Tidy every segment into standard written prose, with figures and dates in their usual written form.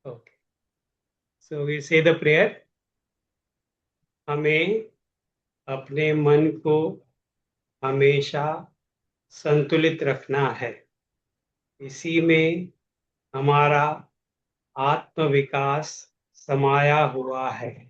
Okay. So we say the prayer. हमें अपने मन को हमेशा संतुलित रखना है। इसी में हमारा आत्म विकास समाया हुआ है।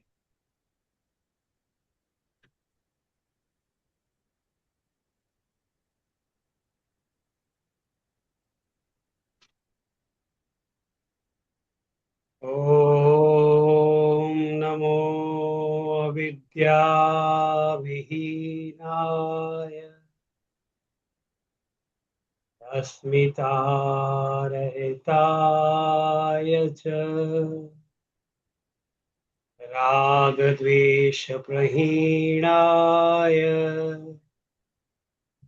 ओम नमो विद्याविहीनाय अस्मितारहिताय च रागद्वेषप्रहीणाय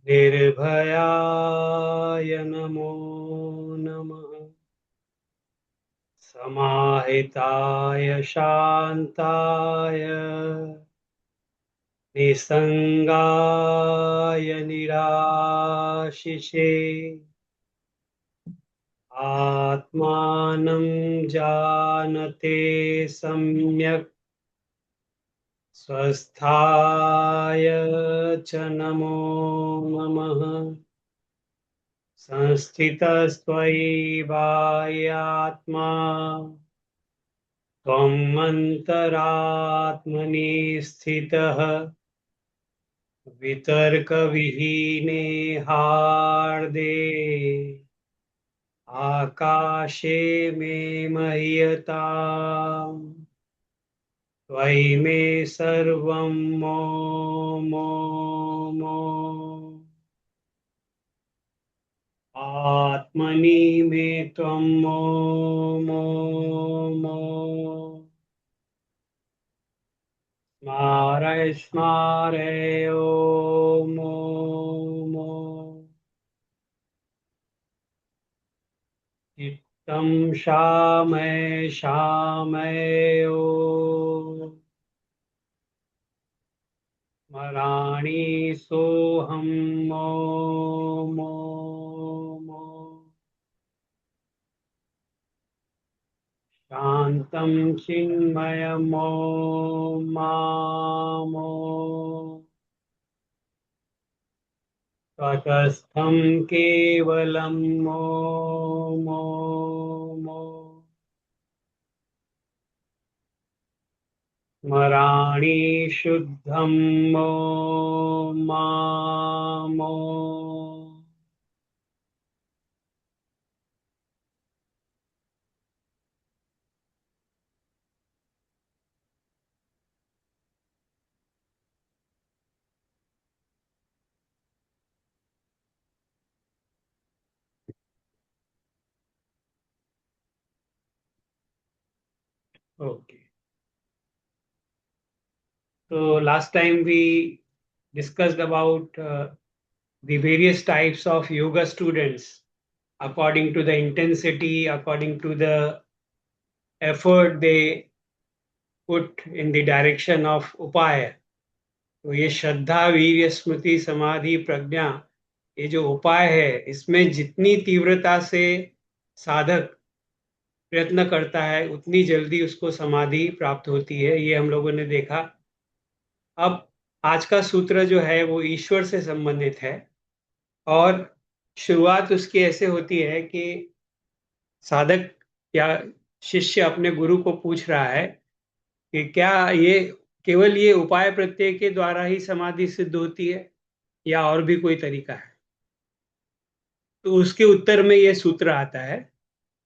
निर्भयाय नमो नमः। समाहिताय शान्ताय निसंगाय निराशिषे आत्मानं जानते सम्यक् स्वस्थाय च नमो नमः। संस्थितस्त्वयि वायात्मा त्वम् अन्तरात्मनि स्थितः वितर्कविहीने हार्दे आकाशे मे मह्यताम् त्वयि मे सर्वं मो आत्मनि मे त्वं मो स्मारय स्मारय ॐ चित्तं शामय शामय ॐ स्मराणि सोऽहं ॐ शान्तं चिन्मयमो मामो तटस्थं केवलं मो स्मराणि शुद्धं मामो Okay. So last time we discussed about the various types of yoga students according to the intensity, according to the effort they put in the direction of upaya. तो ये श्रद्धा वीर्य स्मृति समाधि प्रज्ञा, ये जो उपाय है, इसमें जितनी तीव्रता से साधक प्रयत्न करता है उतनी जल्दी उसको समाधि प्राप्त होती है, ये हम लोगों ने देखा। अब आज का सूत्र जो है वो ईश्वर से संबंधित है और शुरुआत उसकी ऐसे होती है कि साधक या शिष्य अपने गुरु को पूछ रहा है कि क्या ये केवल ये उपाय प्रत्यय के द्वारा ही समाधि सिद्ध होती है या और भी कोई तरीका है। तो उसके उत्तर में ये सूत्र आता है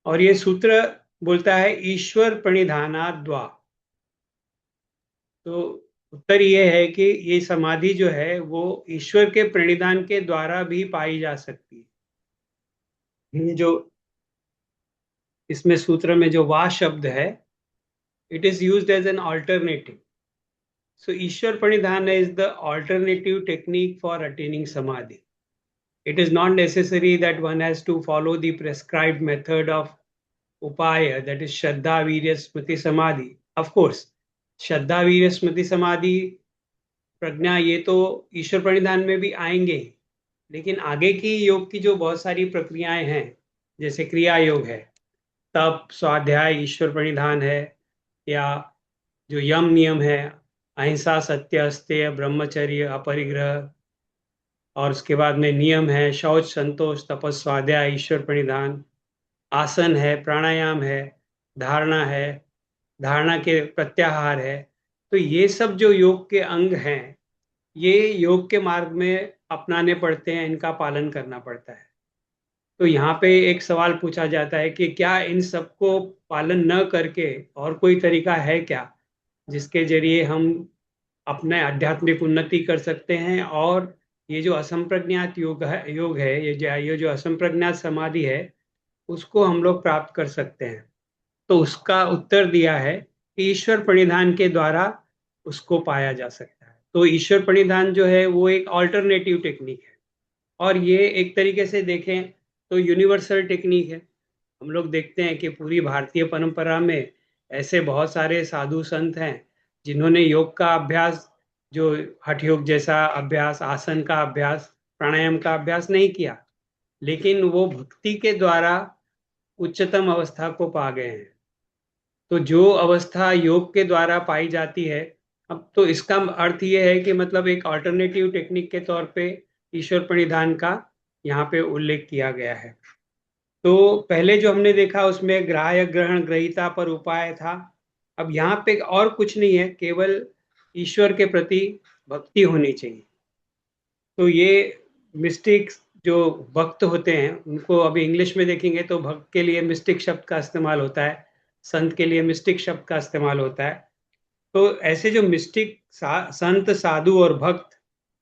और ये सूत्र बोलता है ईश्वर प्रणिधानाद्वा। तो उत्तर ये है कि ये समाधि जो है वो ईश्वर के प्रणिधान के द्वारा भी पाई जा सकती है। ये जो इसमें सूत्र में जो वा शब्द है, it is used as an alternative. So Ishwar Pranidhana is the alternative technique for attaining Samadhi. It is not necessary that one has to follow the prescribed method of Upaya, that is Shraddha, Virya, Smriti, Samadhi. Of course, Shraddha, Virya, Smriti, Samadhi, प्रज्ञा ये तो ईश्वर प्रणिधान में भी आएंगे, लेकिन आगे की योग की जो बहुत सारी प्रक्रियाएं हैं, जैसे क्रिया योग है, तप, स्वाध्याय, ईश्वर प्रणिधान है, या जो यम नियम है, अहिंसा, सत्य, अस्तेय, ब्रह्मचर्य, अपरिग्रह, और उसके बाद में नियम है शौच, संतोष, तपस, स्वाध्याय, ईश्वर प्रणिधान, आसन है, प्राणायाम है, धारणा है, धारणा के प्रत्याहार है। तो ये सब जो योग के अंग हैं, ये योग के मार्ग में अपनाने पड़ते हैं, इनका पालन करना पड़ता है। तो यहाँ पे एक सवाल पूछा जाता है कि क्या इन सबको पालन न करके और कोई तरीका है क्या जिसके जरिए हम अपने आध्यात्मिक उन्नति कर सकते हैं, और ये जो असंप्रज्ञात योग है, ये जो असंप्रज्ञात समाधि है, उसको हम लोग प्राप्त कर सकते हैं। तो उसका उत्तर दिया है कि ईश्वर प्रणिधान के द्वारा उसको पाया जा सकता है। तो ईश्वर प्रणिधान जो है वो एक ऑल्टरनेटिव टेक्निक है, और ये एक तरीके से देखें तो यूनिवर्सल टेक्निक है। हम लोग देखते हैं कि पूरी भारतीय परंपरा में ऐसे बहुत सारे साधु संत हैं जिन्होंने योग का अभ्यास, जो हठ योग जैसा अभ्यास, आसन का अभ्यास, प्राणायाम का अभ्यास नहीं किया, लेकिन वो भक्ति के द्वारा उच्चतम अवस्था को पा गए हैं। तो जो अवस्था योग के द्वारा पाई जाती है, अब तो इसका अर्थ ये है कि मतलब एक अल्टरनेटिव टेक्निक के तौर पे ईश्वर प्रणिधान का यहाँ पे उल्लेख किया गया है। तो पहले जो हमने देखा उसमें ग्राह्य, ग्रहण, ग्रहीता पर उपाय था। अब यहाँ पे और कुछ नहीं है, केवल ईश्वर के प्रति भक्ति होनी चाहिए। तो ये मिस्टिक्स जो भक्त होते हैं, उनको अभी इंग्लिश में देखेंगे तो भक्त के लिए मिस्टिक शब्द का इस्तेमाल होता है, संत के लिए मिस्टिक शब्द का इस्तेमाल होता है। तो ऐसे जो मिस्टिक संत, साधु और भक्त,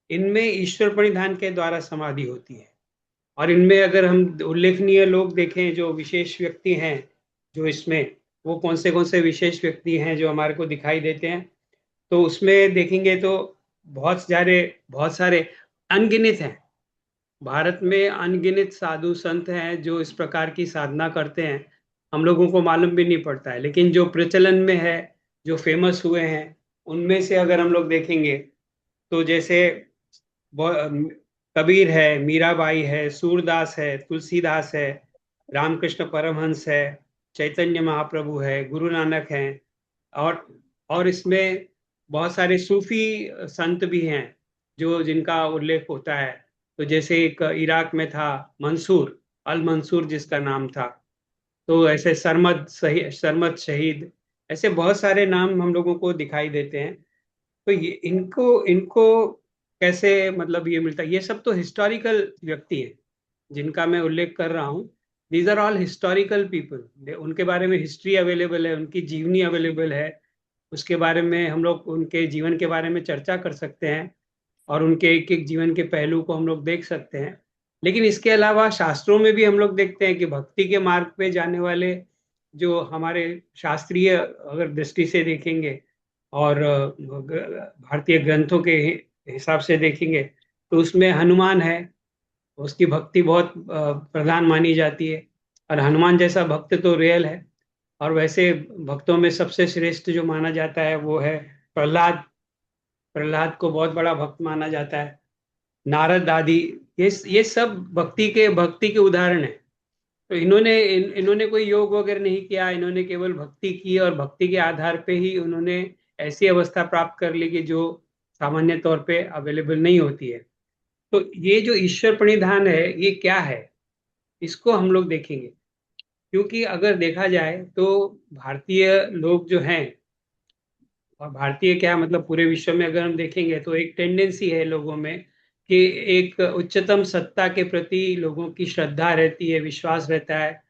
इनमें ईश्वर प्रणिधान के द्वारा समाधि होती है। और इनमें अगर हम उल्लेखनीय लोग देखें, जो विशेष व्यक्ति हैं जो इसमें, वो कौन से विशेष व्यक्ति हैं जो हमारे को दिखाई देते हैं, तो उसमें देखेंगे तो बहुत सारे अनगिनत हैं। भारत में अनगिनत साधु संत हैं जो इस प्रकार की साधना करते हैं, हम लोगों को मालूम भी नहीं पड़ता है। लेकिन जो प्रचलन में है, जो फेमस हुए हैं, उनमें से अगर हम लोग देखेंगे तो जैसे कबीर है, मीराबाई है, सूरदास है, तुलसीदास है, रामकृष्ण परमहंस है, चैतन्य महाप्रभु है, गुरु नानक हैं, और और इसमें बहुत सारे सूफी संत भी हैं जो जिनका उल्लेख होता है। तो जैसे एक इराक में था मंसूर, अल मंसूर जिसका नाम था। तो ऐसे सरमद शहीद, ऐसे बहुत सारे नाम हम लोगों को दिखाई देते हैं। तो ये इनको इनको कैसे मतलब ये मिलता है? ये सब तो हिस्टोरिकल व्यक्ति हैं जिनका मैं उल्लेख कर रहा हूँ। These are all historical people, उनके बारे में हिस्ट्री अवेलेबल है, उनकी जीवनी अवेलेबल है, उसके बारे में हम लोग उनके जीवन के बारे में चर्चा कर सकते हैं, और उनके एक एक जीवन के पहलू को हम लोग देख सकते हैं। लेकिन इसके अलावा शास्त्रों में भी हम लोग देखते हैं कि भक्ति के मार्ग पे जाने वाले जो हमारे शास्त्रीय अगर दृष्टि से देखेंगे और भारतीय ग्रंथों के हिसाब से देखेंगे, तो उसमें हनुमान है, उसकी भक्ति बहुत प्रधान मानी जाती है। और हनुमान जैसा भक्त तो रियल है। और वैसे भक्तों में सबसे श्रेष्ठ जो माना जाता है वो है प्रहलाद। प्रहलाद को बहुत बड़ा भक्त माना जाता है। नारद आदि, ये सब भक्ति के उदाहरण हैं। तो इन्होंने कोई योग वगैरह नहीं किया, इन्होंने केवल भक्ति की, और भक्ति के आधार पे ही उन्होंने ऐसी अवस्था प्राप्त कर ली कि जो सामान्य तौर पे अवेलेबल नहीं होती है। तो ये जो ईश्वर प्रणिधान है, ये क्या है, इसको हम लोग देखेंगे। क्योंकि अगर देखा जाए तो भारतीय लोग जो हैं, और भारतीय क्या मतलब पूरे विश्व में अगर हम देखेंगे, तो एक टेंडेंसी है लोगों में कि एक उच्चतम सत्ता के प्रति लोगों की श्रद्धा रहती है, विश्वास रहता है।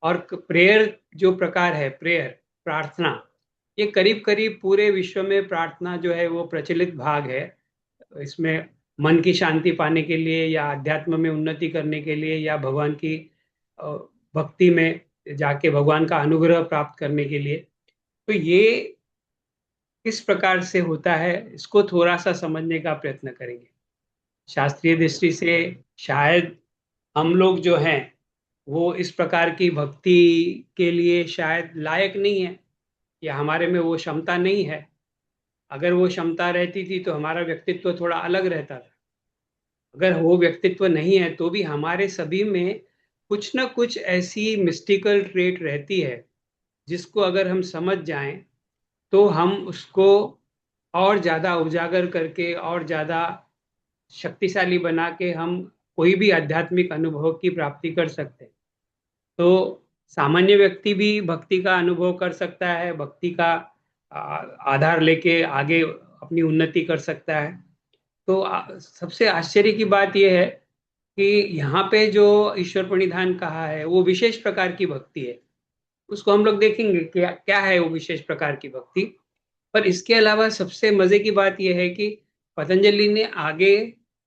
और प्रेयर जो प्रकार है, प्रेयर, प्रार्थना, ये करीब करीब पूरे विश्व में प्रार्थना जो है वो प्रचलित भाग है। इसमें मन की शांति पाने के लिए, या अध्यात्म में उन्नति करने के लिए, या भगवान की अ, भक्ति में जाके भगवान का अनुग्रह प्राप्त करने के लिए। तो ये किस प्रकार से होता है, इसको थोड़ा सा समझने का प्रयत्न करेंगे। शास्त्रीय दृष्टि से शायद हम लोग जो हैं वो इस प्रकार की भक्ति के लिए शायद लायक नहीं है, या हमारे में वो क्षमता नहीं है। अगर वो क्षमता रहती थी तो हमारा व्यक्तित्व थोड़ा अलग रहता था। अगर वो व्यक्तित्व नहीं है तो भी हमारे सभी में कुछ ना कुछ ऐसी मिस्टिकल ट्रेट रहती है जिसको अगर हम समझ जाएं तो हम उसको और ज्यादा उजागर करके और ज्यादा शक्तिशाली बना के हम कोई भी आध्यात्मिक अनुभव की प्राप्ति कर सकते हैं। तो सामान्य व्यक्ति भी भक्ति का अनुभव कर सकता है, भक्ति का आ, आधार लेके आगे अपनी उन्नति कर सकता है। तो सबसे आश्चर्य की बात यह है कि यहाँ पे जो ईश्वर प्रणिधान कहा है वो विशेष प्रकार की भक्ति है। उसको हम लोग देखेंगे क्या क्या है वो विशेष प्रकार की भक्ति। पर इसके अलावा सबसे मजे की बात यह है कि पतंजलि ने आगे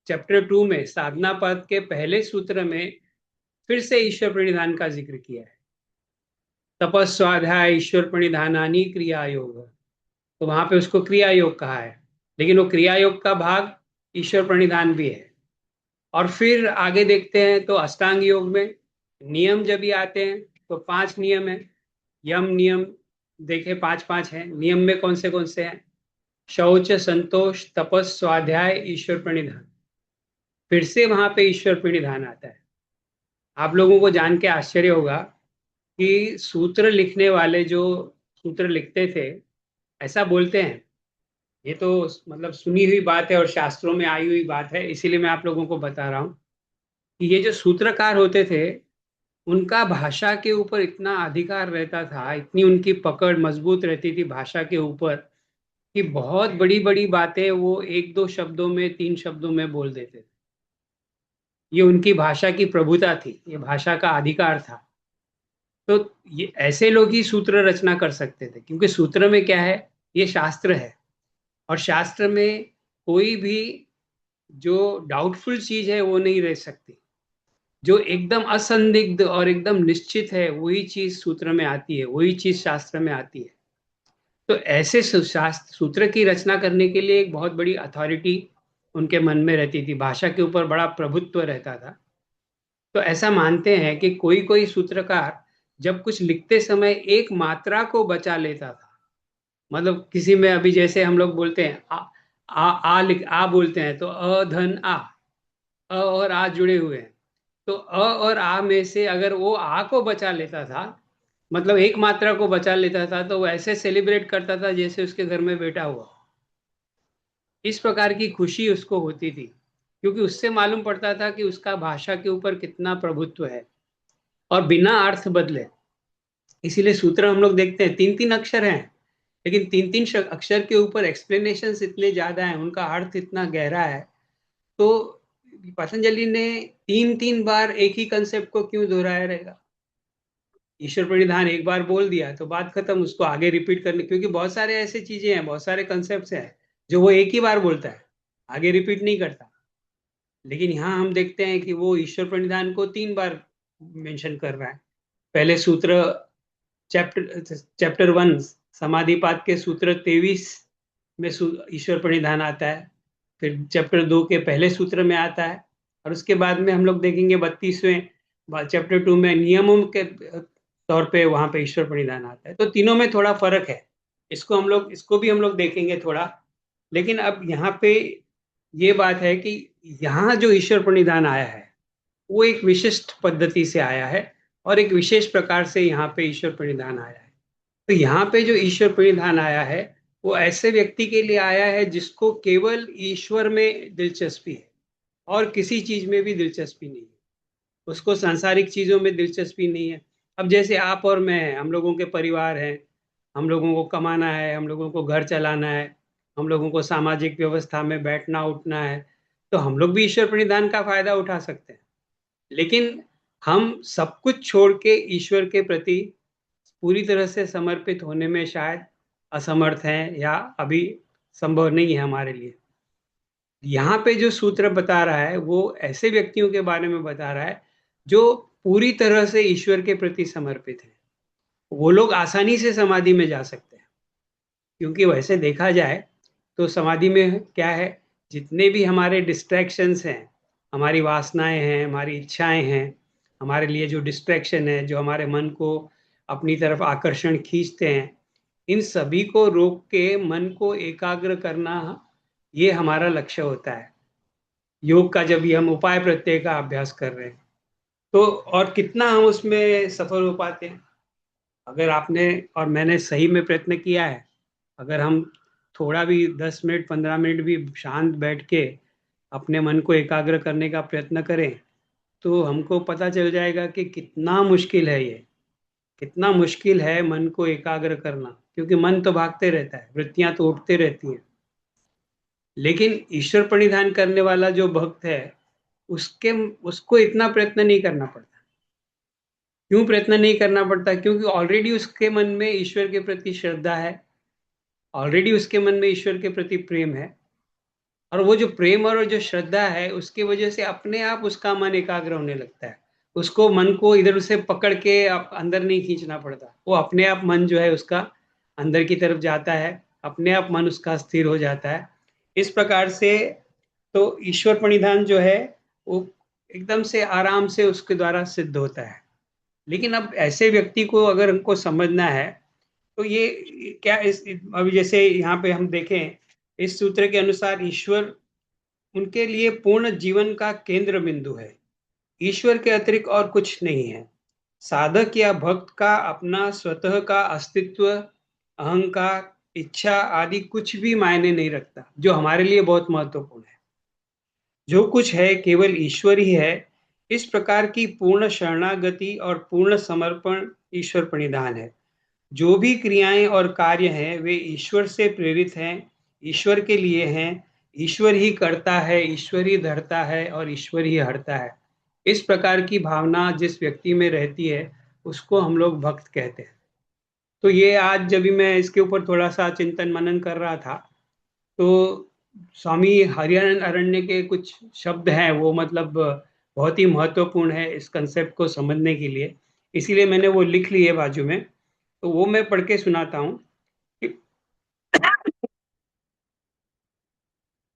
चैप्टर 2 में साधना पद के पहले सूत्र में फिर से ईश्वर प्रणिधान का जिक्र किया है। तपस्वाध्याय ईश्वर प्रणिधानानी क्रिया योग, तो वहां पे उसको क्रिया योग कहा है, लेकिन वो क्रिया योग का भाग ईश्वर प्रणिधान भी है। और फिर आगे देखते हैं तो अष्टांग योग में नियम जब भी आते हैं तो 5 नियम है। यम नियम देखे 5 5 हैं। नियम में कौन से हैं? शौच, संतोष, तपस, स्वाध्याय, ईश्वर प्रणिधान। फिर से वहां पे ईश्वर प्रणिधान आता है। आप लोगों को जान के आश्चर्य होगा कि सूत्र लिखने वाले जो सूत्र लिखते थे ऐसा बोलते हैं, ये तो मतलब सुनी हुई बात है और शास्त्रों में आई हुई बात है, इसीलिए मैं आप लोगों को बता रहा हूँ कि ये जो सूत्रकार होते थे उनका भाषा के ऊपर इतना अधिकार रहता था, इतनी उनकी पकड़ मजबूत रहती थी भाषा के ऊपर कि बहुत बड़ी बड़ी बातें वो 1 2 शब्दों में 3 शब्दों में बोल देते थे। ये उनकी भाषा की प्रभुता थी, ये भाषा का अधिकार था। तो ये ऐसे लोग ही सूत्र रचना कर सकते थे, क्योंकि सूत्र में क्या है, ये शास्त्र है। और शास्त्र में कोई भी जो डाउटफुल चीज है वो नहीं रह सकती। जो एकदम असंदिग्ध और एकदम निश्चित है वही चीज सूत्र में आती है, वही चीज शास्त्र में आती है। तो ऐसे शास्त्र सूत्र की रचना करने के लिए एक बहुत बड़ी अथॉरिटी उनके मन में रहती थी, भाषा के ऊपर बड़ा प्रभुत्व रहता था। तो ऐसा मानते हैं कि कोई कोई सूत्रकार जब कुछ लिखते समय एक मात्रा को बचा लेता था। मतलब किसी में अभी जैसे हम लोग बोलते हैं आ लिख आ बोलते हैं तो धन अ और आ जुड़े हुए हैं। तो और आ में से अगर वो आ को बचा लेता था, मतलब एक मात्रा को बचा लेता था, तो वो ऐसे सेलिब्रेट करता था जैसे उसके घर में बेटा हुआ। इस प्रकार की खुशी उसको होती थी, क्योंकि उससे मालूम पड़ता था कि उसका भाषा के ऊपर कितना प्रभुत्व है और बिना अर्थ बदले। इसीलिए सूत्र हम लोग देखते हैं 3 3 अक्षर हैं, लेकिन 3 3 अक्षर के ऊपर एक्सप्लेनेशन इतने ज्यादा हैं, उनका अर्थ इतना गहरा है। तो पतंजलि ने 3 3 बार एक ही कंसेप्ट को क्यों दोहराया रहेगा? ईश्वर प्रणिधान एक बार बोल दिया तो बात खत्म, उसको आगे रिपीट करने, क्योंकि बहुत सारे ऐसे चीजें हैं, बहुत सारे कंसेप्ट हैं जो वो एक ही बार बोलता है, आगे रिपीट नहीं करता। लेकिन यहाँ हम देखते हैं कि वो ईश्वर प्रणिधान को 3 बार मेंशन कर रहा है। पहले सूत्र चैप्टर चैप्टर 1 समाधिपाद के सूत्र 23 में ईश्वर प्रणिधान आता है। फिर चैप्टर 2 के पहले सूत्र में आता है। और उसके बाद में हम लोग देखेंगे 32वें चैप्टर 2 में नियमों के तौर पे वहां पे ईश्वर प्रणिधान आता है। तो तीनों में थोड़ा फर्क है, इसको भी हम लोग देखेंगे थोड़ा। लेकिन अब यहाँ पे ये बात है कि यहाँ जो ईश्वर प्रणिधान आया है वो एक विशिष्ट पद्धति से आया है और एक विशेष प्रकार से यहाँ पे ईश्वर प्रणिधान आया है। तो यहाँ पे जो ईश्वर प्रणिधान आया है वो ऐसे व्यक्ति के लिए आया है जिसको केवल ईश्वर में दिलचस्पी है और किसी चीज में भी दिलचस्पी नहीं है। उसको सांसारिक चीजों में दिलचस्पी नहीं है। अब जैसे आप और मैं हैं, हम लोगों के परिवार हैं, हम लोगों को कमाना है, हम लोगों को घर चलाना है, हम लोगों को सामाजिक व्यवस्था में बैठना उठना है। तो हम लोग भी ईश्वर प्रणिधान का फायदा उठा सकते हैं। लेकिन हम सब कुछ छोड़ के ईश्वर के प्रति पूरी तरह से समर्पित होने में शायद असमर्थ हैं या अभी संभव नहीं है हमारे लिए। यहाँ पे जो सूत्र बता रहा है वो ऐसे व्यक्तियों के बारे में बता रहा है जो पूरी तरह से ईश्वर के प्रति समर्पित हैं। वो लोग आसानी से समाधि में जा सकते हैं, क्योंकि वैसे देखा जाए तो समाधि में क्या है, जितने भी हमारे डिस्ट्रैक्शंस हैं, हमारी वासनाएं हैं, हमारी इच्छाएं हैं, हमारे लिए जो डिस्ट्रैक्शन है, जो हमारे मन को अपनी तरफ आकर्षण खींचते हैं, इन सभी को रोक के मन को एकाग्र करना, ये हमारा लक्ष्य होता है योग का, जब भी हम उपाय प्रत्यय का अभ्यास कर रहे हैं। तो और कितना हम उसमें सफल हो पाते हैं। अगर आपने और मैंने सही में प्रयत्न किया है, अगर हम थोड़ा भी 10 मिनट 15 मिनट भी शांत बैठ के अपने मन को एकाग्र करने का प्रयत्न करें, तो हमको पता चल जाएगा कि कितना मुश्किल है ये, कितना मुश्किल है मन को एकाग्र करना। क्योंकि मन तो भागते रहता है, वृत्तियां तो उठते रहती हैं। लेकिन ईश्वर प्रणिधान करने वाला जो भक्त है, उसके उसको इतना प्रयत्न नहीं करना पड़ता। क्यों प्रयत्न नहीं करना पड़ता? क्योंकि ऑलरेडी उसके मन में ईश्वर के प्रति श्रद्धा है, ऑलरेडी उसके मन में ईश्वर के प्रति प्रेम है। और वो जो प्रेम और जो श्रद्धा है, उसकी वजह से अपने आप उसका मन एकाग्र होने लगता है। उसको मन को इधर उसे पकड़ के अंदर नहीं खींचना पड़ता, वो अपने आप मन जो है उसका अंदर की तरफ जाता है, अपने आप मन उसका स्थिर हो जाता है। इस प्रकार से तो ईश्वर प्रणिधान जो है वो एकदम से आराम से उसके द्वारा सिद्ध होता है। लेकिन अब ऐसे व्यक्ति को अगर हमको समझना है, तो ये क्या अभी जैसे यहाँ पे हम देखें, इस सूत्र के अनुसार ईश्वर उनके लिए पूर्ण जीवन का केंद्र बिंदु है। ईश्वर के अतिरिक्त और कुछ नहीं है। साधक या भक्त का अपना स्वतः का अस्तित्व, अहंकार, इच्छा आदि कुछ भी मायने नहीं रखता, जो हमारे लिए बहुत महत्वपूर्ण है। जो कुछ है केवल ईश्वर ही है। इस प्रकार की पूर्ण शरणागति और पूर्ण समर्पण ईश्वर प्रणिधान है। जो भी क्रियाएं और कार्य हैं वे ईश्वर से प्रेरित हैं, ईश्वर के लिए हैं। ईश्वर ही करता है, ईश्वर ही धरता है और ईश्वर ही हरता है। इस प्रकार की भावना जिस व्यक्ति में रहती है, उसको हम लोग भक्त कहते हैं। तो ये आज जब भी मैं इसके ऊपर थोड़ा सा चिंतन मनन कर रहा था, तो स्वामी हरियानंद अरण्य के कुछ शब्द हैं, वो मतलब बहुत ही महत्वपूर्ण है इस कंसेप्ट को समझने के लिए। इसीलिए मैंने वो लिख लिए बाजू में, तो वो मैं पढ़ के सुनाता हूँ कि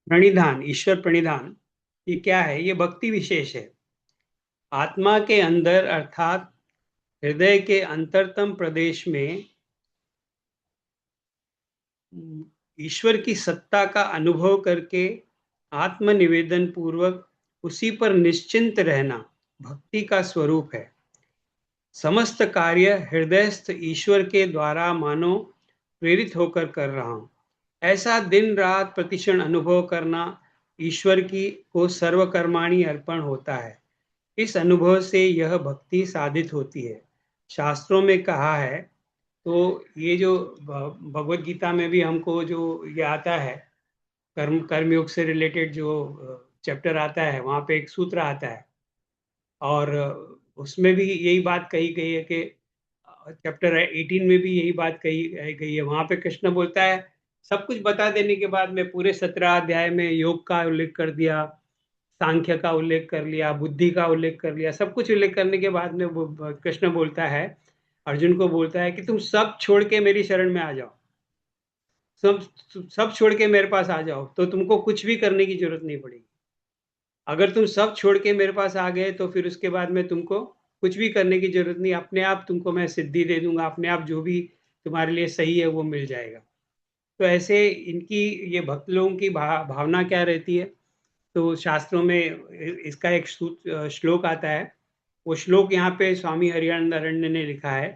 प्रणिधान, ईश्वर प्रणिधान ये क्या है? ये भक्ति विशेष है। आत्मा के अंदर अर्थात हृदय के अंतरतम प्रदेश में ईश्वर की सत्ता का अनुभव करके आत्मनिवेदन पूर्वक उसी पर निश्चिंत रहना भक्ति का स्वरूप है। समस्त कार्य हृदयस्थ ईश्वर के द्वारा मानो प्रेरित होकर कर रहा हूं, ऐसा दिन रात प्रतिक्षण अनुभव करना ईश्वर की को सर्वकर्माणि अर्पण होता है। इस अनुभव से यह भक्ति साधित होती है। शास्त्रों में कहा है, तो ये जो भगवत गीता में भी हमको जो ये आता है, कर्मयोग से रिलेटेड जो चैप्टर आता है, वहां पे एक सूत्र आता है। और उसमें भी यही बात कही गई है कि चैप्टर 18 में भी यही बात कही गई है। वहां पे कृष्ण बोलता है, सब कुछ बता देने के बाद में पूरे 17 अध्याय में योग का उल्लेख कर दिया, सांख्य का उल्लेख कर लिया, बुद्धि का उल्लेख कर लिया, सब कुछ उल्लेख करने के बाद में वो कृष्ण बोलता है, अर्जुन को बोलता है कि तुम सब छोड़ के मेरी शरण में आ जाओ। सब सब छोड़ के मेरे पास आ जाओ, तो तुमको कुछ भी करने की जरूरत नहीं पड़ेगी। अगर तुम सब छोड़ के मेरे पास आ गए, तो फिर उसके बाद में तुमको कुछ भी करने की जरूरत नहीं, अपने आप तुमको मैं सिद्धि दे दूंगा, अपने आप जो भी तुम्हारे लिए सही है वो मिल जाएगा। तो ऐसे इनकी ये भक्त लोगों की भावना क्या रहती है? तो शास्त्रों में इसका एक श्लोक आता है। वो श्लोक यहाँ पे स्वामी हरियानंद अरण्य ने लिखा है।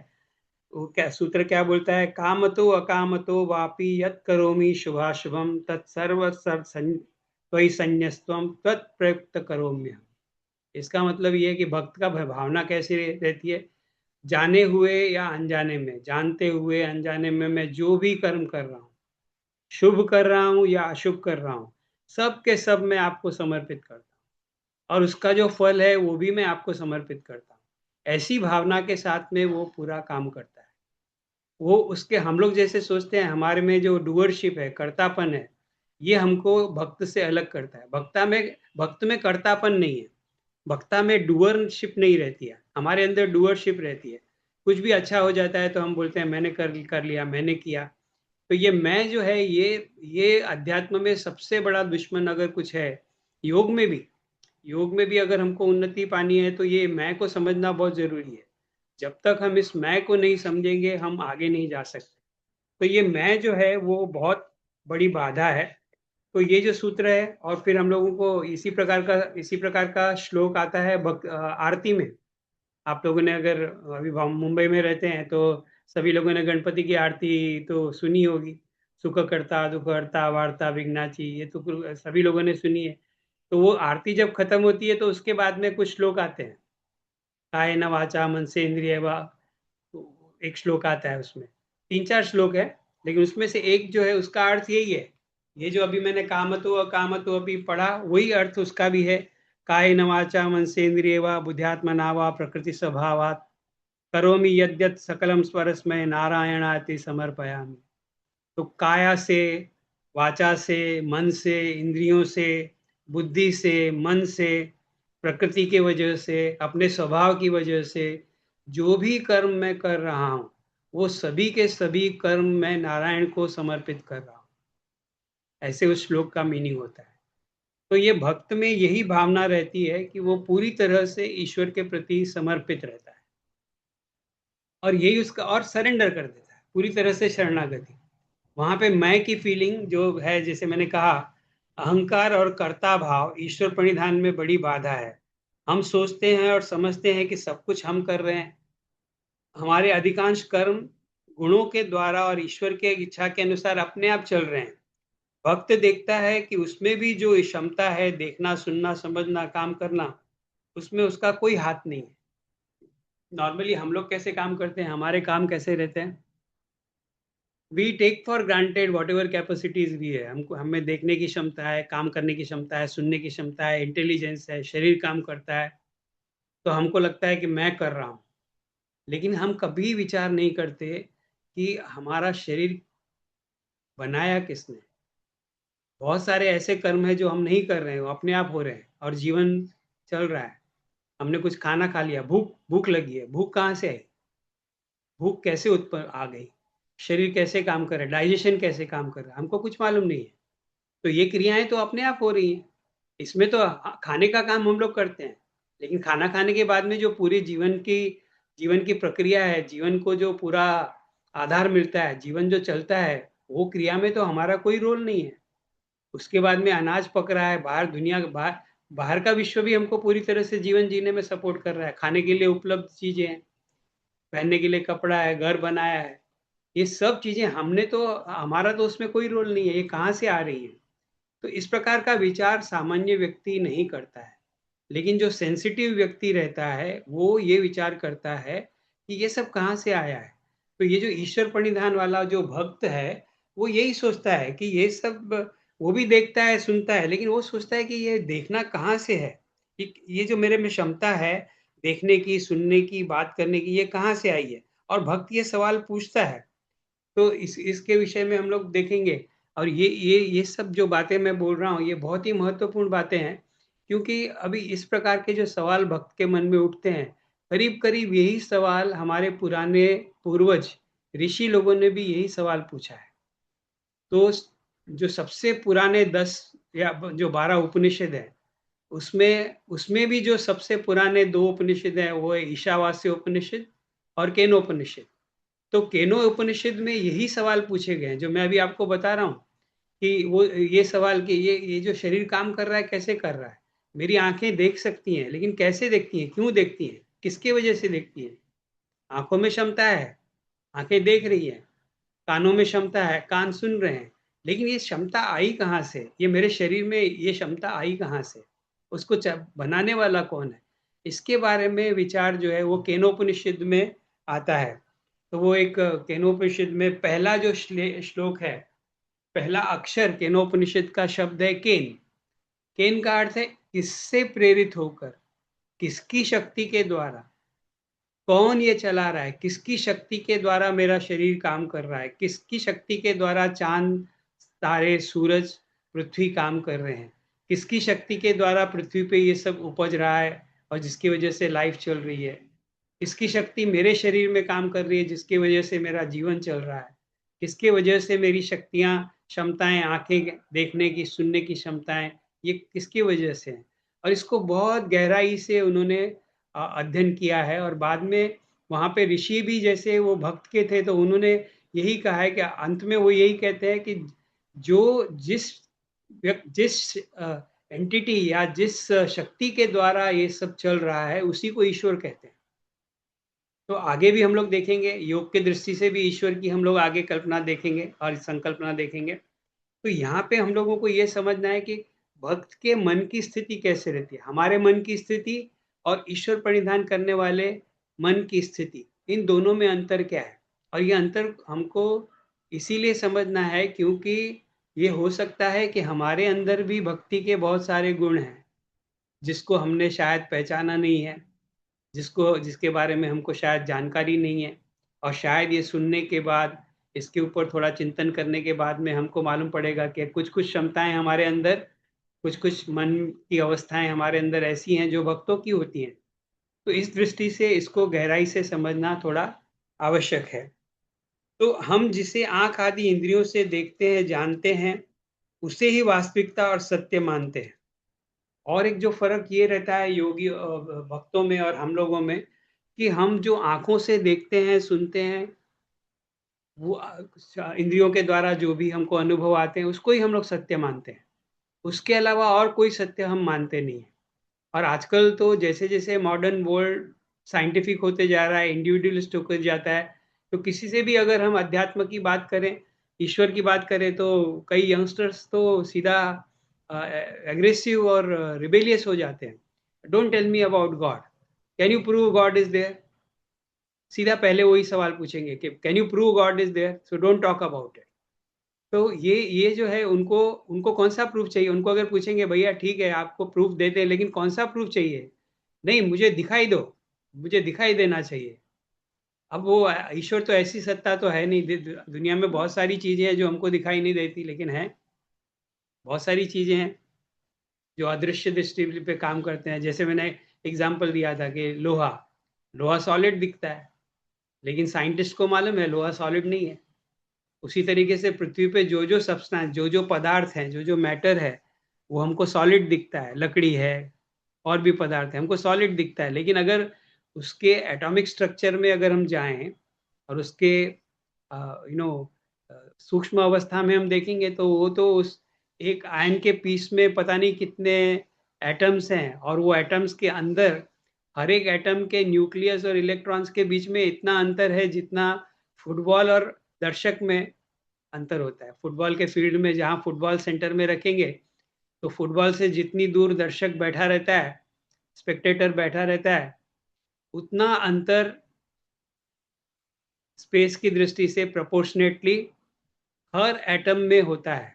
वो क्या सूत्र क्या बोलता है? कामतो अकामतो वापि यत् करोमि शुभाशुभम तत्सर्व त्वयि संन्यस्तम तत्प्रयुक्त करोम्य। इसका मतलब ये है कि भक्त का भावना कैसी रहती है? जाने हुए या अनजाने में, जानते हुए अनजाने में, मैं जो भी कर्म कर रहा हूँ, शुभ कर रहा हूँ या अशुभ कर रहा हूँ, सब के सब मैं आपको समर्पित करता हूँ, और उसका जो फल है वो भी मैं आपको समर्पित करता हूँ। ऐसी भावना के साथ में वो पूरा काम करता है। वो उसके, हम लोग जैसे सोचते हैं हमारे में जो डूअरशिप है, कर्तापन है, ये हमको भक्त से अलग करता है। भक्त में कर्तापन नहीं है, भक्ता में डूअरशिप नहीं रहती है। हमारे अंदर डूअरशिप रहती है। कुछ भी अच्छा हो जाता है तो हम बोलते हैं मैंने कर लिया, मैंने किया। तो ये मैं जो है, ये अध्यात्म में सबसे बड़ा दुश्मन अगर कुछ है, योग में भी, योग में भी अगर हमको उन्नति पानी है, तो ये मैं को समझना बहुत जरूरी है। जब तक हम इस मैं को नहीं समझेंगे, हम आगे नहीं जा सकते। तो ये मैं जो है वो बहुत बड़ी बाधा है। तो ये जो सूत्र है, और फिर हम लोगों को इसी प्रकार का श्लोक आता है आरती में। आप लोगों ने अगर अभी मुंबई में रहते हैं तो सभी लोगों ने गणपति की आरती तो सुनी होगी, सुख करता दुख हरता वार्ता विघ्नाची, ये तो सभी लोगों ने सुनी है। तो वो आरती जब खत्म होती है तो उसके बाद में कुछ श्लोक आते हैं, कायेन वाचा मनसेन्द्रिय वा, तो एक श्लोक आता है उसमें, 3-4 श्लोक है, लेकिन उसमें से एक जो है उसका अर्थ यही है, ये जो अभी मैंने कामतो अकामतो अभी पढ़ा वही अर्थ उसका भी है। कायेन वाचा मनसेन्द्रिय वा बुद्ध्यात्मना वा प्रकृति स्वभावात् करोमि यद्यत् सकलम स्वरस्मय नारायणाति समर्पयामि। तो काया से, वाचा से, मन से, इंद्रियों से, बुद्धि से, मन से, प्रकृति की वजह से, अपने स्वभाव की वजह से जो भी कर्म मैं कर रहा हूं वो सभी के सभी कर्म मैं नारायण को समर्पित कर रहा हूं, ऐसे उस श्लोक का मीनिंग होता है। तो ये भक्त में यही भावना रहती है कि वो पूरी तरह से ईश्वर के प्रति समर्पित रहता है और यही उसका, और सरेंडर कर देता है पूरी तरह से, शरणागति। वहां पे मैं की फीलिंग जो है, जैसे मैंने कहा, अहंकार और कर्ता भाव ईश्वर प्रणिधान में बड़ी बाधा है। हम सोचते हैं और समझते हैं कि सब कुछ हम कर रहे हैं, हमारे अधिकांश कर्म गुणों के द्वारा और ईश्वर के इच्छा के अनुसार अपने आप चल रहे हैं। भक्त देखता है कि उसमें भी जो क्षमता है देखना, सुनना, समझना, काम करना, उसमें उसका कोई हाथ नहीं है। नॉर्मली हम लोग कैसे काम करते हैं, हमारे काम कैसे रहते हैं, we take for granted whatever capacities भी है, हमको, हमें देखने की क्षमता है, काम करने की क्षमता है, सुनने की क्षमता है, इंटेलिजेंस है, शरीर काम करता है, तो हमको लगता है कि मैं कर रहा हूँ। लेकिन हम कभी विचार नहीं करते कि हमारा शरीर बनाया किसने। बहुत सारे ऐसे कर्म है जो हम नहीं कर रहे हैं, वो अपने आप हो रहे हैं और जीवन चल रहा है। हमने कुछ खाना खा लिया, भूख भूख लगी है, भूख कहाँ से आई, भूख कैसे उत्पन्न आ गई, शरीर कैसे काम कर रहा है, डाइजेशन कैसे काम कर रहा है, हमको कुछ मालूम नहीं है। तो ये क्रियाएं तो अपने आप हो रही हैं। इसमें तो खाने का काम हम लोग करते हैं, लेकिन खाना खाने के बाद में जो पूरी जीवन की प्रक्रिया है, जीवन को जो पूरा आधार मिलता है, जीवन जो चलता है, वो क्रिया में तो हमारा कोई रोल नहीं है। उसके बाद में अनाज पक रहा है, बाहर दुनिया, बाहर बाहर का विश्व भी हमको पूरी तरह से जीवन जीने में सपोर्ट कर रहा है, खाने के लिए उपलब्ध चीजें हैं, पहनने के लिए कपड़ा है, घर बनाया है, ये सब चीजें हमने तो, हमारा तो उसमें कोई रोल नहीं है, ये कहाँ से आ रही है। तो इस प्रकार का विचार सामान्य व्यक्ति नहीं करता है, लेकिन जो सेंसिटिव व्यक्ति रहता है वो ये विचार करता है कि ये सब कहाँ से आया है। तो ये जो ईश्वर प्रणिधान वाला जो भक्त है वो यही सोचता है कि ये सब, वो भी देखता है, सुनता है, लेकिन वो सोचता है कि ये देखना कहाँ से है, ये जो मेरे में क्षमता है देखने की, सुनने की, बात करने की, ये कहाँ से आई है। और भक्त ये सवाल पूछता है। तो इसके विषय में हम लोग देखेंगे। और ये सब जो बातें मैं बोल रहा हूँ ये बहुत ही महत्वपूर्ण बातें हैं, क्योंकि अभी इस प्रकार के जो सवाल भक्त के मन में उठते हैं, करीब करीब यही सवाल हमारे पुराने पूर्वज ऋषि लोगों ने भी यही सवाल पूछा है। तो जो सबसे पुराने 10 या जो 12 उपनिषद है, उसमें उसमें भी जो सबसे पुराने 2 उपनिषद है वो है ईशावास्य उपनिषद और केनोपनिषद। तो केनो उपनिषद में यही सवाल पूछे गए हैं जो मैं अभी आपको बता रहा हूँ, कि वो ये सवाल कि ये जो शरीर काम कर रहा है कैसे कर रहा है। मेरी आंखें देख सकती हैं, लेकिन कैसे देखती हैं, क्यों देखती हैं, किसके वजह से देखती हैं। आंखों में क्षमता है, आंखें देख रही है, कानों में क्षमता है, कान सुन रहे हैं, लेकिन ये क्षमता आई कहाँ से, ये मेरे शरीर में ये क्षमता आई कहाँ से, उसको बनाने वाला कौन है, इसके बारे में विचार जो है वो केनोपनिषद में आता है। तो वो एक केनोपनिषद में पहला जो श्लोक है, पहला अक्षर केनोपनिषद का शब्द है केन। केन का अर्थ है किससे प्रेरित होकर, किसकी शक्ति के द्वारा, कौन ये चला रहा है, किसकी शक्ति के द्वारा मेरा शरीर काम कर रहा है, किसकी शक्ति के द्वारा चांद, तारे, सूरज, पृथ्वी काम कर रहे हैं, किसकी शक्ति के द्वारा पृथ्वी पे ये सब उपज रहा है और जिसकी वजह से लाइफ चल रही है, किसकी शक्ति मेरे शरीर में काम कर रही है जिसकी वजह से मेरा जीवन चल रहा है, किसके वजह से मेरी शक्तियां, क्षमताएं, आंखें देखने की, सुनने की क्षमताएं, ये किसकी वजह से है। और इसको बहुत गहराई से उन्होंने अध्ययन किया है। और बाद में वहाँ पे ऋषि भी जैसे वो भक्त के थे, तो उन्होंने यही कहा है कि अंत में वो यही कहते हैं कि जो जिस एंटिटी या जिस शक्ति के द्वारा ये सब चल रहा है उसी को ईश्वर कहते हैं। तो आगे भी हम लोग देखेंगे, योग के दृष्टि से भी ईश्वर की हम लोग आगे कल्पना देखेंगे और संकल्पना देखेंगे। तो यहाँ पे हम लोगों को ये समझना है कि भक्त के मन की स्थिति कैसे रहती है, हमारे मन की स्थिति और ईश्वर परिधान करने वाले मन की स्थिति, इन दोनों में अंतर क्या है। और ये अंतर हमको इसीलिए समझना है क्योंकि ये हो सकता है कि हमारे अंदर भी भक्ति के बहुत सारे गुण हैं जिसको हमने शायद पहचाना नहीं है, जिसके बारे में हमको शायद जानकारी नहीं है, और शायद ये सुनने के बाद, इसके ऊपर थोड़ा चिंतन करने के बाद में हमको मालूम पड़ेगा कि कुछ कुछ क्षमताएं हमारे अंदर, कुछ कुछ मन की अवस्थाएं हमारे अंदर ऐसी हैं जो भक्तों की होती हैं। तो इस दृष्टि से इसको गहराई से समझना थोड़ा आवश्यक है। तो हम जिसे आंख आदि इंद्रियों से देखते हैं, जानते हैं, उसे ही वास्तविकता और सत्य मानते हैं। और एक जो फर्क ये रहता है योगी भक्तों में और हम लोगों में, कि हम जो आंखों से देखते हैं, सुनते हैं, वो इंद्रियों के द्वारा जो भी हमको अनुभव आते हैं उसको ही हम लोग सत्य मानते हैं। उसके अलावा और कोई सत्य हम मानते नहीं है। और आजकल तो जैसे जैसे मॉडर्न वर्ल्ड साइंटिफिक होते जा रहा है, इंडिविजुअलिस्ट होकर जाता है, तो किसी से भी अगर हम अध्यात्म की बात करें, ईश्वर की बात करें, तो कई यंगस्टर्स तो सीधा एग्रेसिव और रिबेलियस हो जाते हैं। Don't tell me about God, can you prove God is there. सीधा पहले वही सवाल पूछेंगे कि can you prove God is there, so don't talk about it. तो ये जो है, उनको उनको कौन सा प्रूफ चाहिए। उनको अगर पूछेंगे भैया ठीक है आपको प्रूफ देते हैं, लेकिन कौन सा प्रूफ चाहिए, नहीं मुझे दिखाई दो, मुझे दिखाई देना चाहिए। अब वो ईश्वर तो ऐसी सत्ता तो है नहीं, दुनिया में बहुत सारी चीजें हैं जो हमको दिखाई नहीं देती, लेकिन है बहुत सारी चीजें हैं जो अदृश्य दृष्टि पे काम करते हैं। जैसे मैंने एग्जाम्पल दिया था कि लोहा, लोहा सॉलिड दिखता है, लेकिन साइंटिस्ट को मालूम है लोहा सॉलिड नहीं है। उसी तरीके से पृथ्वी पे जो जो सब्सटेंस, जो जो पदार्थ हैं, जो जो मैटर है, वो हमको सॉलिड दिखता है। लकड़ी है, और भी पदार्थ है, हमको सॉलिड दिखता है, लेकिन अगर उसके एटॉमिक स्ट्रक्चर में अगर हम जाएं और उसके सूक्ष्म अवस्था में हम देखेंगे, तो वो तो उस एक आयन के पीस में पता नहीं कितने एटम्स हैं, और वो एटम्स के अंदर हर एक एटम के न्यूक्लियस और इलेक्ट्रॉन्स के बीच में इतना अंतर है जितना फुटबॉल और दर्शक में अंतर होता है। फुटबॉल के फील्ड में जहां फुटबॉल सेंटर में रखेंगे, तो फुटबॉल से जितनी दूर दर्शक बैठा रहता है, स्पेक्टेटर बैठा रहता है, उतना अंतर स्पेस की दृष्टि से प्रोपोर्शनेटली हर एटम में होता है,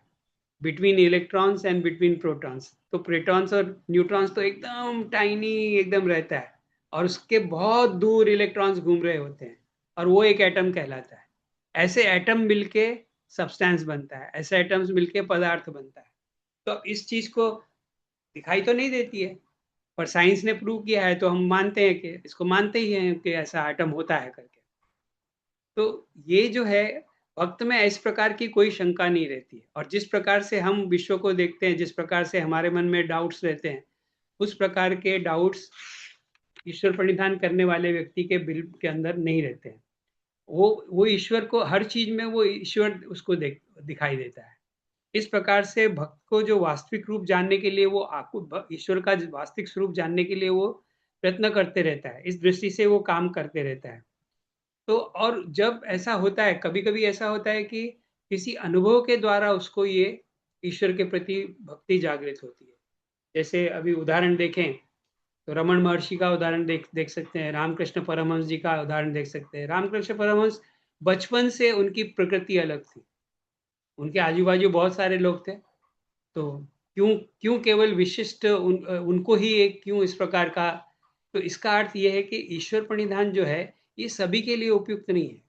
between electrons and between protons. तो प्रोटॉन्स और न्यूट्रॉन्स तो एकदम टाइनी एकदम रहता है, और उसके बहुत दूर इलेक्ट्रॉन्स घूम रहे होते हैं, और वो एक एटम कहलाता है। ऐसे एटम मिलके सब्सटेंस बनता है, ऐसे एटम्स मिलके पदार्थ बनता है। तो अब इस चीज को दिखाई तो नहीं देती है, पर साइंस ने प्रूव किया है, तो हम मानते हैं कि इसको मानते ही हैं कि ऐसा एटम होता है करके। तो ये जो है, वक्त में इस प्रकार की कोई शंका नहीं रहती है। और जिस प्रकार से हम विश्व को देखते हैं, जिस प्रकार से हमारे मन में डाउट्स रहते हैं, उस प्रकार के डाउट्स ईश्वर प्रणिधान करने वाले व्यक्ति के बिल के अंदर नहीं रहते हैं। वो ईश्वर को हर चीज में, वो ईश्वर उसको दिखाई देता है। इस प्रकार से भक्त को जो वास्तविक रूप जानने के लिए, वो आपको ईश्वर का वास्तविक स्वरूप जानने के लिए वो प्रयत्न करते रहता है, इस दृष्टि से वो काम करते रहता है। तो और जब ऐसा होता है, कभी कभी ऐसा होता है कि किसी अनुभव के द्वारा उसको ये ईश्वर के प्रति भक्ति जागृत होती है। जैसे अभी उदाहरण देखें तो रमन महर्षि का उदाहरण देख देख सकते हैं, रामकृष्ण परमहंस जी का उदाहरण देख सकते हैं। रामकृष्ण परमहंस बचपन से उनकी प्रकृति अलग थी, उनके आजू बाजू बहुत सारे लोग थे, तो क्यों क्यों केवल विशिष्ट उनको ही एक क्यों इस प्रकार का। तो इसका अर्थ यह है कि ईश्वर प्रणिधान जो है, ये सभी के लिए उपयुक्त नहीं है।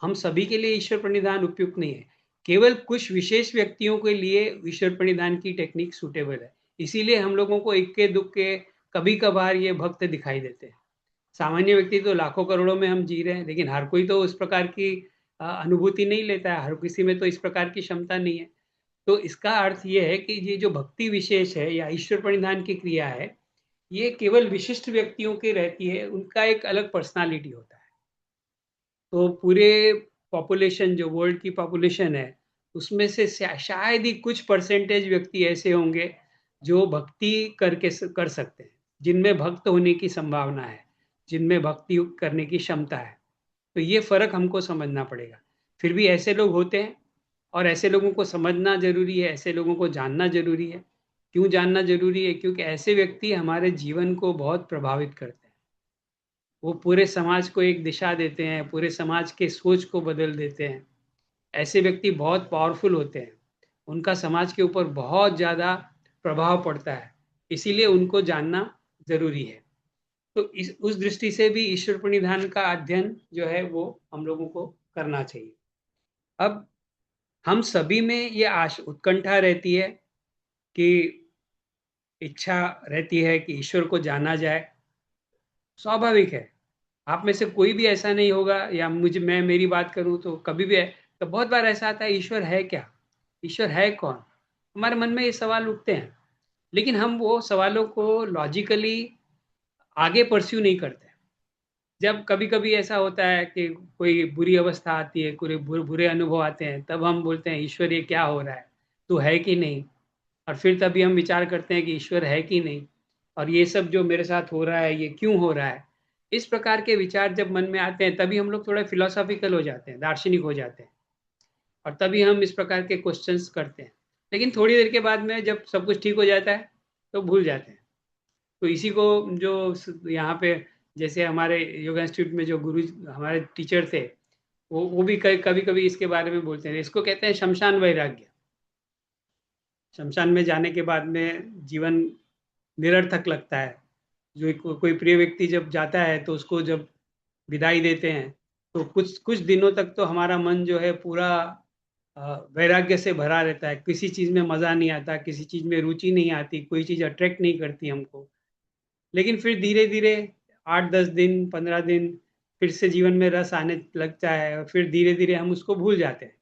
हम सभी के लिए ईश्वर प्रणिधान उपयुक्त नहीं है, केवल कुछ विशेष व्यक्तियों के लिए ईश्वर प्रणिधान की टेक्निक सूटेबल है। इसीलिए हम लोगों को इक्के दुक्के कभी कभार ये भक्त दिखाई देते हैं। सामान्य व्यक्ति तो लाखों करोड़ों में हम जी रहे हैं, लेकिन हर कोई तो उस प्रकार की अनुभूति नहीं लेता है, हर किसी में तो इस प्रकार की क्षमता नहीं है। तो इसका अर्थ ये है कि ये जो भक्ति विशेष है या ईश्वर प्रणिधान की क्रिया है, ये केवल विशिष्ट व्यक्तियों की रहती है, उनका एक अलग पर्सनालिटी होता है। तो पूरे पॉपुलेशन, जो वर्ल्ड की पॉपुलेशन है, उसमें से शायद ही कुछ परसेंटेज व्यक्ति ऐसे होंगे जो भक्ति करके कर सकते हैं, जिनमें भक्त होने की संभावना है। जिनमें भक्ति करने की क्षमता है। तो ये फर्क हमको समझना पड़ेगा। फिर भी ऐसे लोग होते हैं और ऐसे लोगों को समझना जरूरी है, ऐसे लोगों को जानना जरूरी है। क्यों जानना जरूरी है? क्योंकि ऐसे व्यक्ति हमारे जीवन को बहुत प्रभावित करते हैं। वो पूरे समाज को एक दिशा देते हैं, पूरे समाज के सोच को बदल देते हैं। ऐसे व्यक्ति बहुत पावरफुल होते हैं, उनका समाज के ऊपर बहुत ज्यादा प्रभाव पड़ता है, इसीलिए उनको जानना जरूरी है। तो इस उस दृष्टि से भी ईश्वर प्रणिधान का अध्ययन जो है वो हम लोगों को करना चाहिए। अब हम सभी में ये उत्कंठा रहती है कि इच्छा रहती है कि ईश्वर को जाना जाए। स्वाभाविक है। आप में से कोई भी ऐसा नहीं होगा, या मैं मेरी बात करूं तो कभी भी तो बहुत बार ऐसा आता है, ईश्वर है क्या, ईश्वर है कौन? हमारे मन में ये सवाल उठते हैं, लेकिन हम वो सवालों को लॉजिकली आगे परस्यू नहीं करते। जब कभी कभी ऐसा होता है कि कोई बुरी अवस्था आती है, कोई बुरे अनुभव आते हैं, तब हम बोलते हैं ईश्वर ये क्या हो रहा है, तू है कि नहीं? और फिर तभी हम विचार करते हैं कि ईश्वर है कि नहीं, और ये सब जो मेरे साथ हो रहा है ये क्यों हो रहा है। इस प्रकार के विचार जब मन में आते हैं तभी हम लोग थोड़ा फिलोसॉफिकल हो जाते हैं, दार्शनिक हो जाते हैं, और तभी हम इस प्रकार के क्वेश्चंस करते हैं। लेकिन थोड़ी देर के बाद में जब सब कुछ ठीक हो जाता है तो भूल जाते हैं। तो इसी को जो यहाँ पे जैसे हमारे योगा इंस्टीट्यूट में जो गुरु हमारे टीचर थे, वो भी कभी कभी इसके बारे में बोलते हैं। इसको कहते हैं शमशान वैराग्य। शमशान में जाने के बाद में जीवन निरर्थक लगता है। जो कोई प्रिय व्यक्ति जब जाता है तो उसको जब विदाई देते हैं तो कुछ कुछ दिनों तक तो हमारा मन जो है पूरा वैराग्य से भरा रहता है। किसी चीज में मजा नहीं आता, किसी चीज में रुचि नहीं आती, कोई चीज अट्रैक्ट नहीं करती हमको। लेकिन फिर धीरे धीरे 8-10 दिन 15 दिन फिर से जीवन में रस आने लगता है, और फिर धीरे धीरे हम उसको भूल जाते हैं।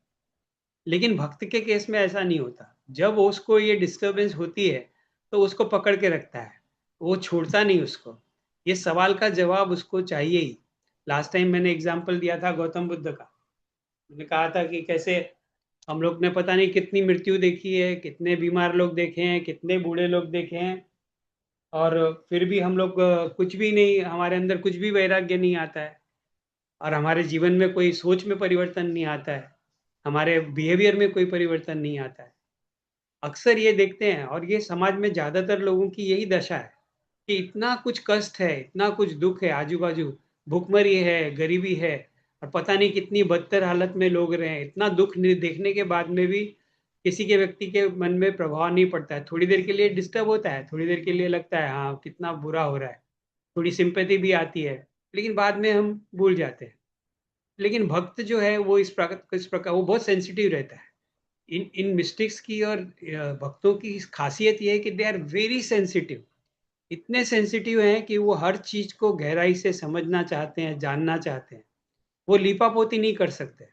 लेकिन भक्त के केस में ऐसा नहीं होता। जब उसको ये डिस्टरबेंस होती है तो उसको पकड़ के रखता है, वो छोड़ता नहीं उसको। ये सवाल का जवाब उसको चाहिए ही। लास्ट टाइम मैंने एग्जाम्पल दिया था गौतम बुद्ध का। मैंने कहा था कि कैसे हम लोग ने पता नहीं कितनी मृत्यु देखी है, कितने बीमार लोग देखे हैं, कितने बूढ़े लोग देखे हैं, और फिर भी हम लोग कुछ भी नहीं, हमारे अंदर कुछ भी वैराग्य नहीं आता है, और हमारे जीवन में कोई सोच में परिवर्तन नहीं आता है, हमारे बिहेवियर में कोई परिवर्तन नहीं आता है। अक्सर ये देखते हैं, और ये समाज में ज्यादातर लोगों की यही दशा है कि इतना कुछ कष्ट है, इतना कुछ दुख है आजू बाजू, भुखमरी है, गरीबी है, और पता नहीं कितनी बदतर हालत में लोग रहे हैं। इतना दुख देखने के बाद में भी किसी के व्यक्ति के मन में प्रभाव नहीं पड़ता है। थोड़ी देर के लिए डिस्टर्ब होता है, थोड़ी देर के लिए लगता है हाँ कितना बुरा हो रहा है, थोड़ी सिंपैथी भी आती है, लेकिन बाद में हम भूल जाते हैं। लेकिन भक्त जो है वो इस प्रकार वो बहुत सेंसिटिव रहता है। इन इन मिस्टेक्स की और भक्तों की खासियत ये है कि दे आर वेरी सेंसिटिव। इतने सेंसिटिव हैं कि वो हर चीज को गहराई से समझना चाहते हैं, जानना चाहते हैं। वो लीपापोती नहीं कर सकते,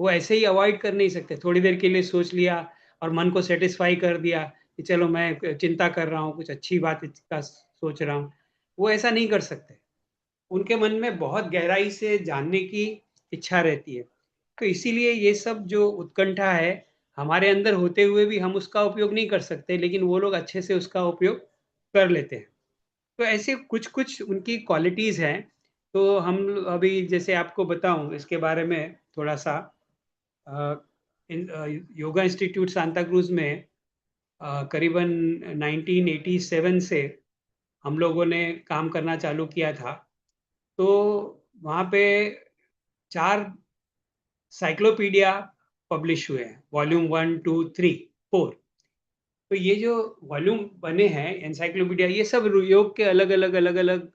वो ऐसे ही अवॉइड कर नहीं सकते। थोड़ी देर के लिए सोच लिया और मन को सेटिस्फाई कर दिया कि चलो मैं चिंता कर रहा हूँ, कुछ अच्छी बात का सोच रहा हूँ, वो ऐसा नहीं कर सकते। उनके मन में बहुत गहराई से जानने की इच्छा रहती है। तो इसीलिए ये सब जो उत्कंठा है हमारे अंदर होते हुए भी हम उसका उपयोग नहीं कर सकते, लेकिन वो लोग अच्छे से उसका उपयोग कर लेते हैं। तो ऐसे कुछ कुछ उनकी क्वालिटीज हैं। तो हम अभी जैसे आपको बताऊं इसके बारे में थोड़ा सा। योगा इंस्टीट्यूट सांता क्रूज में करीबन 1987 से हम लोगों ने काम करना चालू किया था। तो वहाँ पे 4 साइक्लोपीडिया पब्लिश हुए हैं, वॉल्यूम 1, 2, 3, 4। तो ये जो वॉल्यूम बने हैं एनसाइक्लोपीडिया, ये सब योग के अलग अलग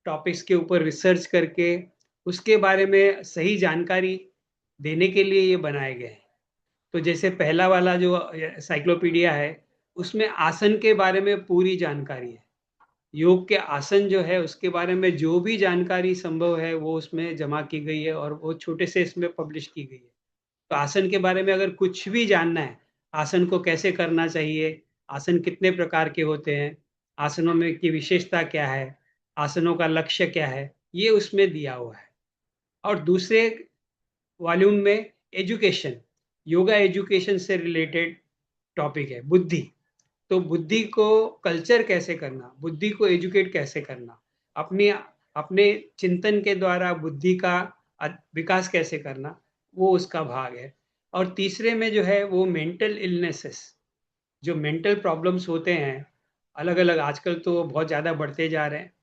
टॉपिक्स के ऊपर रिसर्च करके उसके बारे में सही जानकारी देने के लिए ये बनाए गए हैं। तो जैसे पहला वाला जो साइक्लोपीडिया है उसमें आसन के बारे में पूरी जानकारी है। योग के आसन जो है उसके बारे में जो भी जानकारी संभव है वो उसमें जमा की गई है, और वो छोटे से इसमें पब्लिश की गई है। तो आसन के बारे में अगर कुछ भी जानना है, आसन को कैसे करना चाहिए, आसन कितने प्रकार के होते हैं, आसनों में की विशेषता क्या है, आसनों का लक्ष्य क्या है, ये उसमें दिया हुआ है। और दूसरे वॉल्यूम में एजुकेशन, योगा एजुकेशन से रिलेटेड टॉपिक है बुद्धि। तो बुद्धि को कल्चर कैसे करना, बुद्धि को एजुकेट कैसे करना, अपनी अपने चिंतन के द्वारा बुद्धि का विकास कैसे करना, वो उसका भाग है। और तीसरे में जो है वो मेंटल इलनेसेस, जो मेंटल प्रॉब्लम्स होते हैं अलग अलग, आजकल तो बहुत ज़्यादा बढ़ते जा रहे हैं।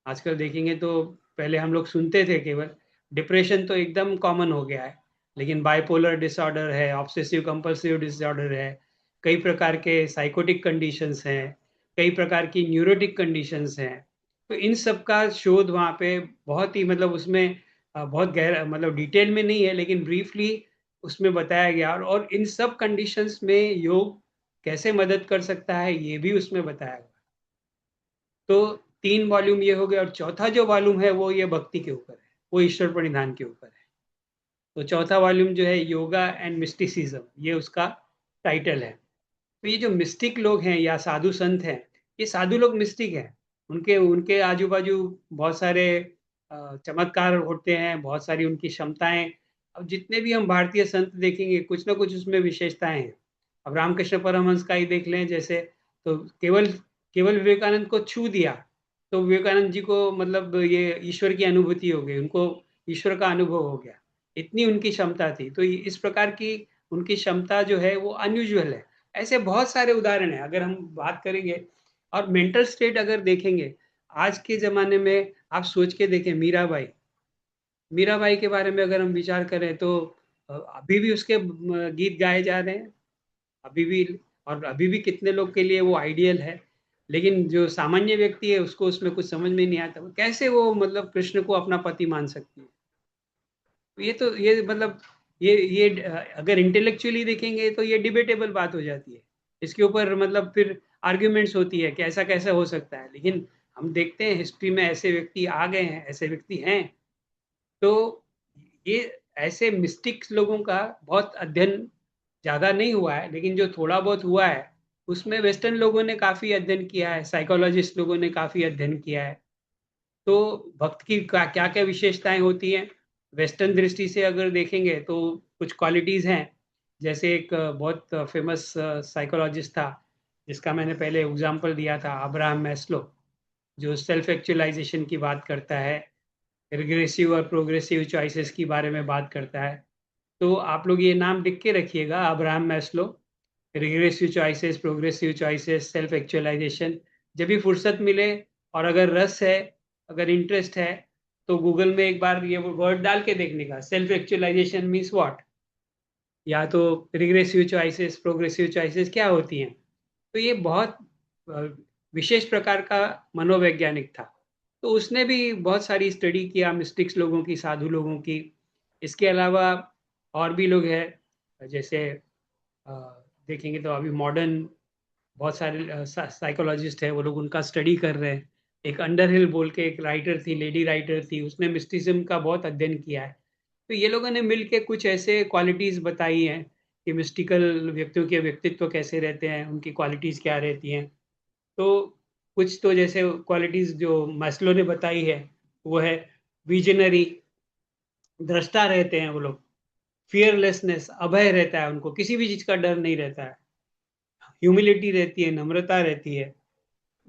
आजकल देखेंगे तो पहले हम लोग सुनते थे केवल, डिप्रेशन तो एकदम कॉमन हो गया है, लेकिन बाइपोलर डिसऑर्डर है, ऑब्सेसिव कंपल्सिव डिसऑर्डर है, कई प्रकार के साइकोटिक कंडीशंस हैं, कई प्रकार की न्यूरोटिक कंडीशंस हैं। तो इन सब का शोध वहाँ पे बहुत ही, मतलब उसमें बहुत गहरा, मतलब डिटेल में नहीं है लेकिन ब्रीफली उसमें बताया गया। और इन सब कंडीशंस में योग कैसे मदद कर सकता है ये भी उसमें बताया गया। तो 3 वॉल्यूम ये हो गया, और चौथा जो वॉल्यूम है वो ये भक्ति के ऊपर है, वो ईश्वर प्रणिधान के ऊपर है। तो चौथा वॉल्यूम जो है योगा एंड मिस्टिसिज्म, ये उसका टाइटल है। तो ये जो मिस्टिक लोग हैं या साधु संत हैं, ये साधु लोग मिस्टिक हैं। उनके उनके आजू बाजू बहुत सारे चमत्कार होते हैं, बहुत सारी उनकी क्षमताएं। अब जितने भी हम भारतीय संत देखेंगे कुछ ना कुछ उसमें विशेषताएं हैं। अब रामकृष्ण परमहंस का ही देख लें जैसे, तो केवल केवल विवेकानंद को छू दिया तो विवेकानंद जी को मतलब ये ईश्वर की अनुभूति हो गई, उनको ईश्वर का अनुभव हो गया, इतनी उनकी क्षमता थी। तो इस प्रकार की उनकी क्षमता जो है वो अनयूजुअल है। ऐसे बहुत सारे उदाहरण हैं अगर हम बात करेंगे। और मेंटल स्टेट अगर देखेंगे आज के जमाने में, आप सोच के देखें, मीराबाई, मीराबाई के बारे में अगर हम विचार करें तो अभी भी उसके गीत गाए जा रहे हैं, अभी भी। और अभी भी कितने लोग के लिए वो आइडियल है, लेकिन जो सामान्य व्यक्ति है उसको उसमें कुछ समझ में नहीं आता, कैसे वो मतलब कृष्ण को अपना पति मान सकती है। ये तो ये मतलब ये अगर इंटेलेक्चुअली देखेंगे तो ये डिबेटेबल बात हो जाती है, इसके ऊपर मतलब फिर आर्ग्यूमेंट्स होती है कि ऐसा कैसे हो सकता है। लेकिन हम देखते हैं हिस्ट्री में ऐसे व्यक्ति आ गए हैं, ऐसे व्यक्ति हैं। तो ये ऐसे मिस्टिक्स लोगों का बहुत अध्ययन ज्यादा नहीं हुआ है, लेकिन जो थोड़ा बहुत हुआ है उसमें वेस्टर्न लोगों ने काफी अध्ययन किया है, साइकोलॉजिस्ट लोगों ने काफी अध्ययन किया है। तो भक्त की क्या क्या विशेषताएं होती हैं वेस्टर्न दृष्टि से अगर देखेंगे तो कुछ क्वालिटीज हैं। जैसे एक बहुत फेमस साइकोलॉजिस्ट था जिसका मैंने पहले एग्जांपल दिया था, अब्राहम मैस्लो, जो सेल्फ एक्चुअलाइजेशन की बात करता है, रिग्रेसिव और प्रोग्रेसिव चॉइसेस की बारे में बात करता है। तो आप लोग ये नाम लिख के रखिएगा, Abraham Maslow, regressive choices, progressive choices, self actualisation. जब भी फुर्सत मिले और अगर रस है, अगर इंटरेस्ट है, तो गूगल में एक बार ये वर्ड डाल के देखने का, सेल्फ एक्चुअलाइजेशन मीन्स व्हाट, या तो रिग्रेसिव चॉइसेस, प्रोग्रेसिव चॉइसेस क्या होती हैं। तो ये बहुत अ, विशेष प्रकार का मनोवैज्ञानिक था। तो उसने भी बहुत सारी स्टडी किया मिस्टिक्स लोगों की, साधु लोगों की। इसके अलावा और भी लोग हैं, जैसे अ, देखेंगे तो अभी मॉडर्न बहुत सारे साइकोलॉजिस्ट हैं, वो लोग उनका स्टडी कर रहे हैं। एक अंडरहिल बोल के एक राइटर थी, लेडी राइटर थी, उसने मिस्टिज्म का बहुत अध्ययन किया है। तो ये लोगों ने मिलके कुछ ऐसे क्वालिटीज बताई हैं कि मिस्टिकल व्यक्तियों के व्यक्तित्व कैसे रहते हैं, उनकी क्वालिटीज क्या रहती हैं। तो कुछ तो जैसे क्वालिटीज जो मैस्लो ने बताई है वो है विजनरी, दृष्टा रहते हैं वो लोग, फियरलेसनेस, अभय रहता है उनको, किसी भी चीज का डर नहीं रहता है, ह्यूमिलिटी रहती है, नम्रता रहती है,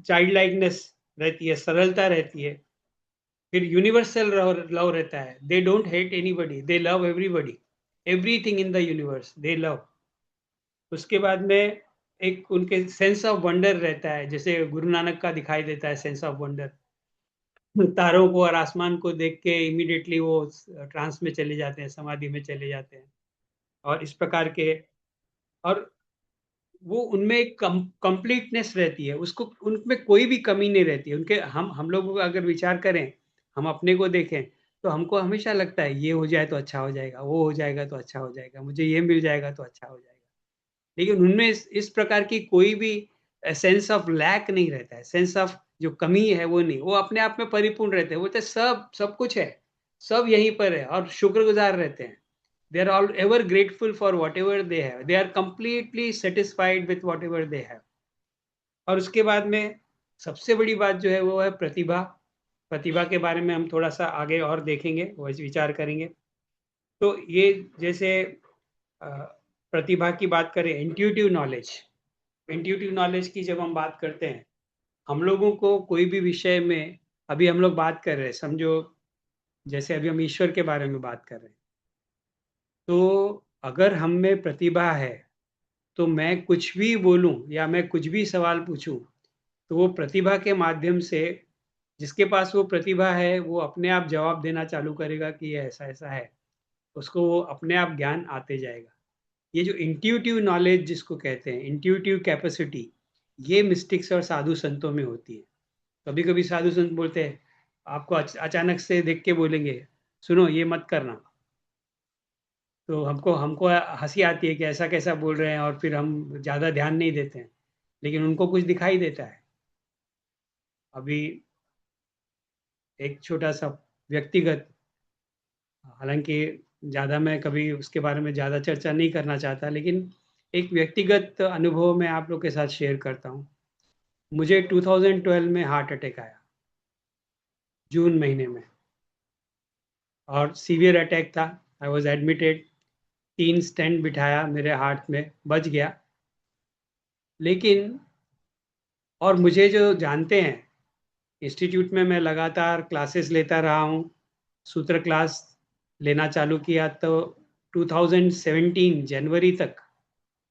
चाइल्ड लाइकनेस रहती है, सरलता रहती है। फिर यूनिवर्सल लव रहता है, they don't hate anybody, they love everybody, everything in the universe they love. उसके बाद में एक उनके सेंस ऑफ वंडर रहता है, जैसे गुरु नानक का दिखाई देता है सेंस ऑफ वंडर, तारों को और आसमान को देख के इमीडिएटली वो ट्रांस में चले जाते हैं, समाधि में चले जाते हैं। और इस प्रकार के, और वो उनमें एक कंप्लीटनेस रहती है, उसको उनमें कोई भी कमी नहीं रहती है उनके। हम लोग अगर विचार करें, हम अपने को देखें, तो हमको हमेशा लगता है ये हो जाए तो अच्छा हो जाएगा, वो हो जाएगा तो अच्छा हो जाएगा, मुझे ये मिल जाएगा तो अच्छा हो जाएगा। लेकिन उनमें इस प्रकार की कोई भी सेंस ऑफ लैक नहीं रहता है, सेंस ऑफ जो कमी है वो नहीं, वो अपने आप में परिपूर्ण रहते हैं, बोलते सब सब कुछ है, सब यहीं पर है, और शुक्रगुजार रहते हैं। they are all ever grateful for whatever they have, they are completely satisfied with whatever they have। और उसके बाद में सबसे बड़ी बात जो है वो है प्रतिभा। प्रतिभा के बारे में हम थोड़ा सा आगे और देखेंगे, वो विचार करेंगे। तो ये जैसे अ, प्रतिभा की बात करें, इंट्यूटिव नॉलेज, इंट्यूटिव नॉलेज की जब हम बात करते हैं, हम लोगों को कोई भी विषय में अभी हम लोग बात कर रहे हैं, समझो जैसे अभी हम ईश्वर के बारे में बात कर रहे हैं, तो अगर हम में प्रतिभा है तो मैं कुछ भी बोलूं या मैं कुछ भी सवाल पूछूं, तो वो प्रतिभा के माध्यम से जिसके पास वो प्रतिभा है वो अपने आप जवाब देना चालू करेगा कि ये ऐसा ऐसा है, उसको वो अपने आप ज्ञान आते जाएगा। ये जो इंट्यूटिव नॉलेज जिसको कहते हैं, इंट्यूटिव कैपेसिटी, ये मिस्टिक्स और साधु संतों में होती है। कभी कभी साधु संत बोलते हैं, आपको अचानक से देख के बोलेंगे सुनो ये मत करना, तो हमको हमको हंसी आती है कि ऐसा कैसा बोल रहे हैं, और फिर हम ज़्यादा ध्यान नहीं देते हैं, लेकिन उनको कुछ दिखाई देता है। अभी एक छोटा सा व्यक्तिगत, हालांकि ज़्यादा मैं कभी उसके बारे में ज़्यादा चर्चा नहीं करना चाहता, लेकिन एक व्यक्तिगत अनुभव मैं आप लोग के साथ शेयर करता हूँ। मुझे 2012 में हार्ट अटैक आया, जून महीने में, और सीवियर अटैक था। आई वॉज एडमिटेड, 3 स्टेंट बिठाया मेरे हार्ट में, बच गया। लेकिन और मुझे जो जानते हैं, इंस्टीट्यूट में मैं लगातार क्लासेस लेता रहा हूँ, सूत्र क्लास लेना चालू किया तो 2017 जनवरी तक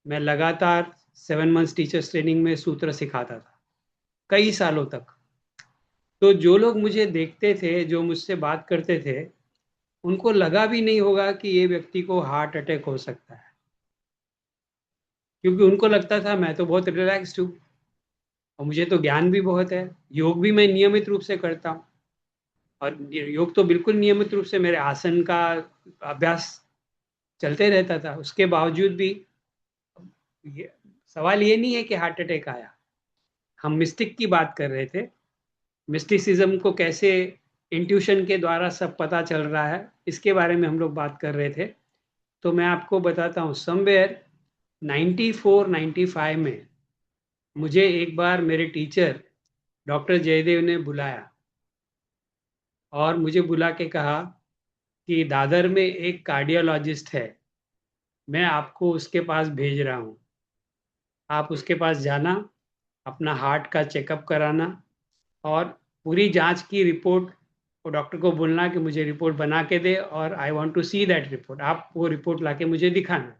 मैं लगातार 7 मंथ्स टीचर्स ट्रेनिंग में सूत्र सिखाता था, कई सालों तक। तो जो लोग मुझे देखते थे, जो मुझसे बात करते थे, उनको लगा भी नहीं होगा कि ये व्यक्ति को हार्ट अटैक हो सकता है, क्योंकि उनको लगता था मैं तो बहुत रिलैक्स्ड हूँ और मुझे तो ज्ञान भी बहुत है। योग भी मैं नियमित रूप से करता हूँ, और योग तो बिल्कुल नियमित रूप से मेरे आसन का अभ्यास चलते रहता था। उसके बावजूद भी ये सवाल ये नहीं है कि हार्ट अटैक आया। हम मिस्टिक की बात कर रहे थे, मिस्टिसिज्म को कैसे इंट्यूशन के द्वारा सब पता चल रहा है, इसके बारे में हम लोग बात कर रहे थे। तो मैं आपको बताता हूँ, समवेयर 94 95 में मुझे एक बार मेरे टीचर डॉक्टर जयदेव ने बुलाया और मुझे बुला के कहा कि दादर में एक कार्डियोलॉजिस्ट है, मैं आपको उसके पास भेज रहा हूँ, आप उसके पास जाना, अपना हार्ट का चेकअप कराना, और पूरी जांच की रिपोर्ट वो डॉक्टर को बोलना कि मुझे रिपोर्ट बना के दे और I want to see that report, आप वो रिपोर्ट लाके मुझे दिखाना।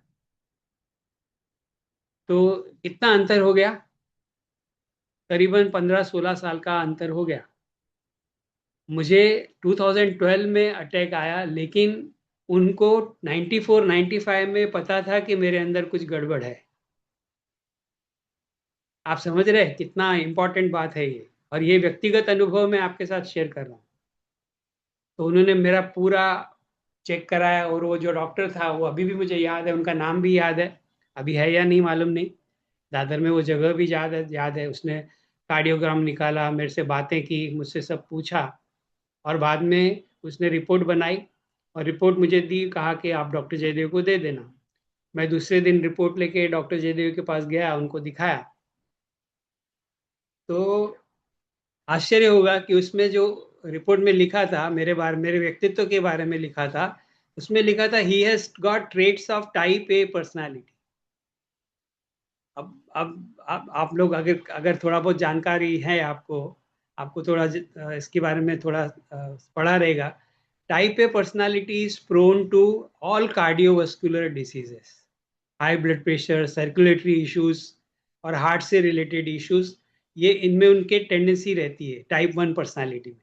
तो कितना अंतर हो गया, करीबन 15-16 साल का अंतर हो गया। मुझे 2012 में अटैक आया, लेकिन उनको 94 95 में पता था कि मेरे अंदर कुछ गड़बड़ है। आप समझ रहे हैं कितना इंपॉर्टेंट बात है ये, और ये व्यक्तिगत अनुभव मैं आपके साथ शेयर कर रहा हूँ। तो उन्होंने मेरा पूरा चेक कराया, और वो जो डॉक्टर था वो अभी भी मुझे याद है, उनका नाम भी याद है, अभी है या नहीं मालूम नहीं। दादर में वो जगह भी याद है। उसने कार्डियोग्राम निकाला, मेरे से बातें की, मुझसे सब पूछा, और बाद में उसने रिपोर्ट बनाई और रिपोर्ट मुझे दी, कहा कि आप डॉक्टर जयदेव को दे देना। मैं दूसरे दिन रिपोर्ट लेके डॉक्टर जयदेव के पास गया, उनको दिखाया। तो आश्चर्य होगा कि उसमें जो रिपोर्ट में लिखा था मेरे बारे, मेरे व्यक्तित्व के बारे में लिखा था, उसमें लिखा था he has got traits of type A personality. अब आप लोग अगर अगर थोड़ा बहुत जानकारी है आपको, आपको थोड़ा इसके बारे में थोड़ा पढ़ा रहेगा। Type A personality is prone to all cardiovascular diseases, high blood pressure, circulatory issues और हार्ट से रिलेटेड इश्यूज, ये इनमें उनके टेंडेंसी रहती है टाइप 1 पर्सनालिटी में।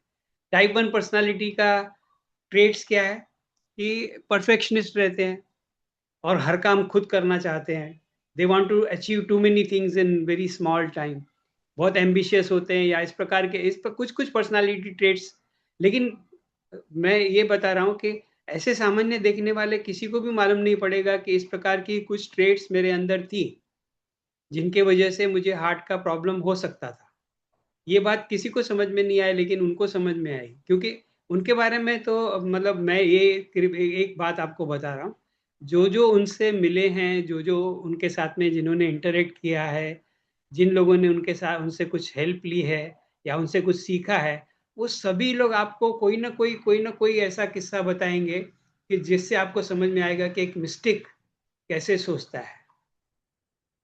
टाइप 1 पर्सनालिटी का ट्रेट्स क्या है कि परफेक्शनिस्ट रहते हैं और हर काम खुद करना चाहते हैं। They want to achieve too many things in very small time, बहुत एम्बिशियस होते हैं, या इस प्रकार के, इस पर कुछ कुछ पर्सनालिटी ट्रेट्स। लेकिन मैं ये बता रहा हूँ कि ऐसे सामान्य देखने वाले किसी को भी मालूम नहीं पड़ेगा कि इस प्रकार की कुछ ट्रेट्स मेरे अंदर थी जिनके वजह से मुझे हार्ट का प्रॉब्लम हो सकता था। ये बात किसी को समझ में नहीं आई, लेकिन उनको समझ में आई, क्योंकि उनके बारे में तो मतलब मैं ये करीब एक बात आपको बता रहा हूँ। जो जो उनसे मिले हैं, जो जो उनके साथ में जिन्होंने इंटरेक्ट किया है, जिन लोगों ने उनके साथ उनसे कुछ हेल्प ली है या उनसे कुछ सीखा है, वो सभी लोग आपको कोई ना कोई ऐसा किस्सा बताएंगे कि जिससे आपको समझ में आएगा कि एक मिस्टिक कैसे सोचता है।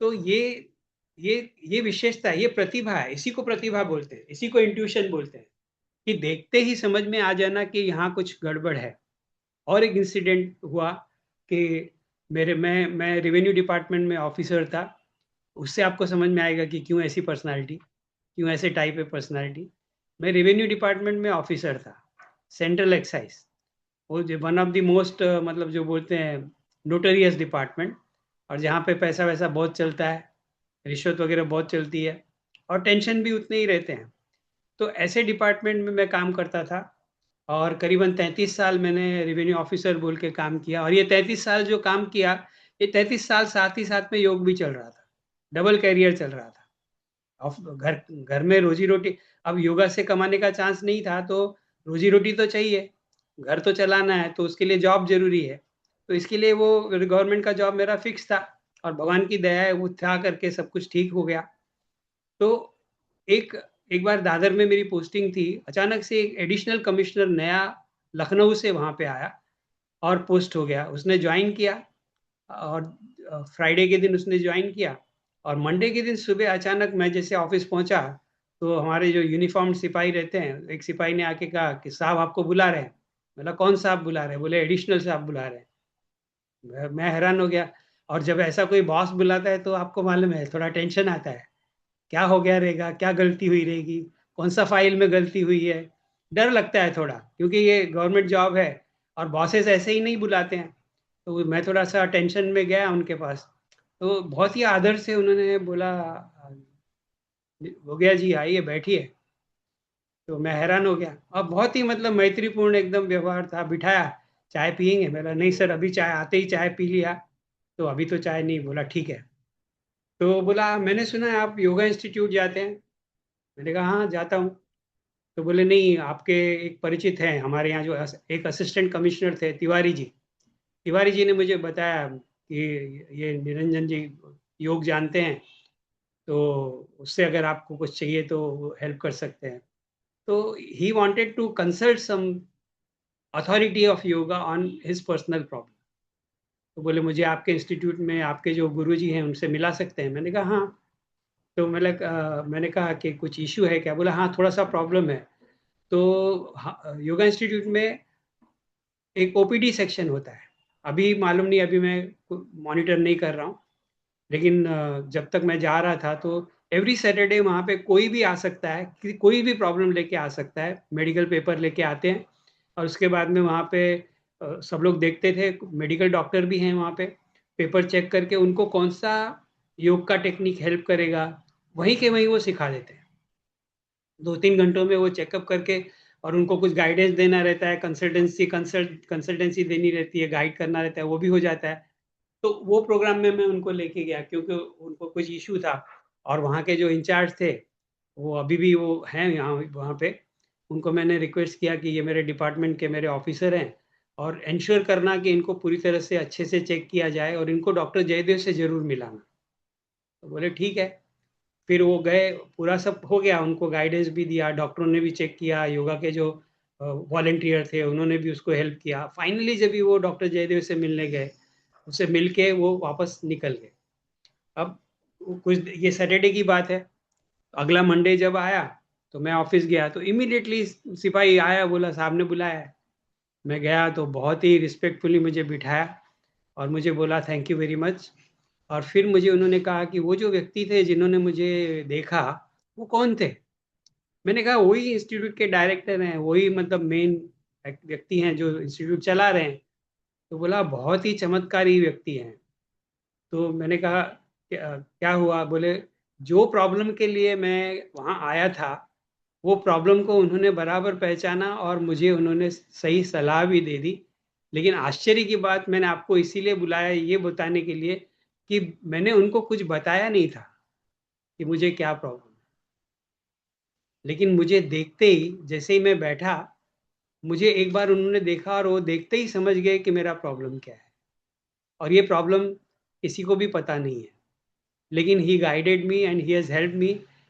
तो ये ये विशेषता है, ये प्रतिभा है, इसी को प्रतिभा बोलते हैं, इसी को इंट्यूशन बोलते हैं। कि देखते ही समझ में आ जाना कि यहाँ कुछ गड़बड़ है। और एक इंसिडेंट हुआ कि मैं रेवेन्यू डिपार्टमेंट में ऑफिसर था। उससे आपको समझ में आएगा कि क्यों ऐसी पर्सनालिटी, क्यों ऐसे टाइप है पर्सनालिटी। मैं रेवेन्यू डिपार्टमेंट में ऑफिसर था, सेंट्रल एक्साइज। वो जो वन ऑफ द मोस्ट, मतलब जो बोलते हैं नोटरियस डिपार्टमेंट, और जहाँ पे पैसा वैसा बहुत चलता है, रिश्वत वगैरह बहुत चलती है, और टेंशन भी उतने ही रहते हैं। तो ऐसे डिपार्टमेंट में मैं काम करता था, और करीबन 33 साल मैंने रेवेन्यू ऑफिसर बोल के काम किया। और ये 33 साल जो काम किया, ये 33 साल साथ ही साथ में योग भी चल रहा था, डबल कैरियर चल रहा था। घर घर में रोजी रोटी, अब योगा से कमाने का चांस नहीं था, तो रोजी रोटी तो चाहिए, घर तो चलाना है, तो उसके लिए जॉब जरूरी है। तो इसके लिए वो गवर्नमेंट का जॉब मेरा फिक्स था, और भगवान की दया है वो था करके सब कुछ ठीक हो गया। तो एक एक बार दादर में मेरी पोस्टिंग थी, अचानक से एक एडिशनल कमिश्नर नया लखनऊ से वहां पे आया और पोस्ट हो गया। उसने ज्वाइन किया, और फ्राइडे के दिन उसने ज्वाइन किया, और मंडे के दिन सुबह अचानक मैं जैसे ऑफिस पहुंचा, तो हमारे जो यूनिफॉर्म सिपाही रहते हैं, एक सिपाही ने आके कहा कि साहब आपको बुला रहे हैं। बोला कौन साहब बुला रहे हैं? बोले एडिशनल साहब बुला रहे हैं। मैं हैरान हो गया। और जब ऐसा कोई बॉस बुलाता है तो आपको मालूम है थोड़ा टेंशन आता है, क्या हो गया रहेगा, क्या गलती हुई रहेगी, कौन सा फाइल में गलती हुई है। डर लगता है थोड़ा, क्योंकि ये गवर्नमेंट जॉब है, और बॉसेस ऐसे ही नहीं बुलाते हैं। तो मैं थोड़ा सा टेंशन में गया उनके पास। तो बहुत ही आदर से उन्होंने बोला, हो गया जी, आइए बैठिए। तो मैं हैरान हो गया, और बहुत ही मतलब मैत्रीपूर्ण एकदम व्यवहार था। बिठाया, चाय पियेंगे? मेरा नहीं सर, अभी चाय आते ही चाय पी लिया, तो अभी तो चाय नहीं। बोला ठीक है। तो बोला मैंने सुना है आप योगा इंस्टीट्यूट जाते हैं। मैंने कहा हाँ जाता हूँ। तो बोले नहीं, आपके एक परिचित हैं हमारे यहाँ, जो एक असिस्टेंट कमिश्नर थे, तिवारी जी। तिवारी जी ने मुझे बताया कि ये निरंजन जी योग जानते हैं, तो उससे अगर आपको कुछ चाहिए तो हेल्प कर सकते हैं। तो ही wanted to consult some authority of yoga on his personal problem. तो बोले मुझे आपके इंस्टीट्यूट में आपके जो गुरु जी हैं उनसे मिला सकते हैं? मैंने कहा हाँ। तो मैंने कहा कि कुछ इश्यू है क्या? बोला हाँ थोड़ा सा प्रॉब्लम है। तो योगा इंस्टीट्यूट में एक ओपीडी सेक्शन होता है। अभी मालूम नहीं, अभी मैं मॉनिटर नहीं कर रहा हूँ, लेकिन जब तक मैं जा रहा था तो एवरी सैटरडे वहाँ पे कोई भी आ सकता है, कोई भी प्रॉब्लम लेके आ सकता है, मेडिकल पेपर लेके आते हैं। और उसके बाद में वहाँ पे सब लोग देखते थे, मेडिकल डॉक्टर भी हैं वहाँ पे, पेपर चेक करके उनको कौन सा योग का टेक्निक हेल्प करेगा, वहीं के वहीं वो सिखा देते हैं। 2-3 घंटों में वो चेकअप करके, और उनको कुछ गाइडेंस देना रहता है, कंसल्टेंसी देनी रहती है, गाइड करना रहता है, वो भी हो जाता है। तो वो प्रोग्राम में मैं उनको लेके गया, क्योंकि उनको कुछ इशू था। और वहाँ के जो इंचार्ज थे, वो अभी भी वो हैं यहाँ वहाँ पे। उनको मैंने रिक्वेस्ट किया कि ये मेरे डिपार्टमेंट के मेरे ऑफिसर हैं, और इंश्योर करना कि इनको पूरी तरह से अच्छे से चेक किया जाए, और इनको डॉक्टर जयदेव से जरूर मिलाना। तो बोले ठीक है। फिर वो गए, पूरा सब हो गया, उनको गाइडेंस भी दिया, डॉक्टरों ने भी चेक किया, योगा के जो वॉलेंटियर थे उन्होंने भी उसको हेल्प किया। फाइनली जब भी वो डॉक्टर जयदेव से मिलने गए, उससे मिलके वो वापस निकल गए। अब कुछ, ये सैटरडे की बात है। अगला मंडे जब आया, तो मैं ऑफिस गया, तो इमीडिएटली सिपाही आया, बोला साहब ने बुलाया है। मैं गया तो बहुत ही रिस्पेक्टफुली मुझे बिठाया, और मुझे बोला थैंक यू वेरी मच। और फिर मुझे उन्होंने कहा कि वो जो व्यक्ति थे जिन्होंने मुझे देखा, वो कौन थे? मैंने कहा वही इंस्टीट्यूट के डायरेक्टर हैं, वही मतलब मेन व्यक्ति हैं जो इंस्टीट्यूट चला रहे हैं। तो बोला बहुत ही चमत्कारी व्यक्ति हैं। तो मैंने कहा क्या हुआ? बोले जो प्रॉब्लम के लिए मैं वहाँ आया था, वो प्रॉब्लम को उन्होंने बराबर पहचाना, और मुझे उन्होंने सही सलाह भी दे दी। लेकिन आश्चर्य की बात, मैंने आपको इसीलिए बुलाया ये बताने के लिए कि मैंने उनको कुछ बताया नहीं था कि मुझे क्या प्रॉब्लम है। लेकिन मुझे देखते ही, जैसे ही मैं बैठा, मुझे एक बार उन्होंने देखा, और वो देखते ही समझ गए कि मेरा प्रॉब्लम क्या है। और ये प्रॉब्लम किसी को भी पता नहीं है, लेकिन he guided me and he has helped me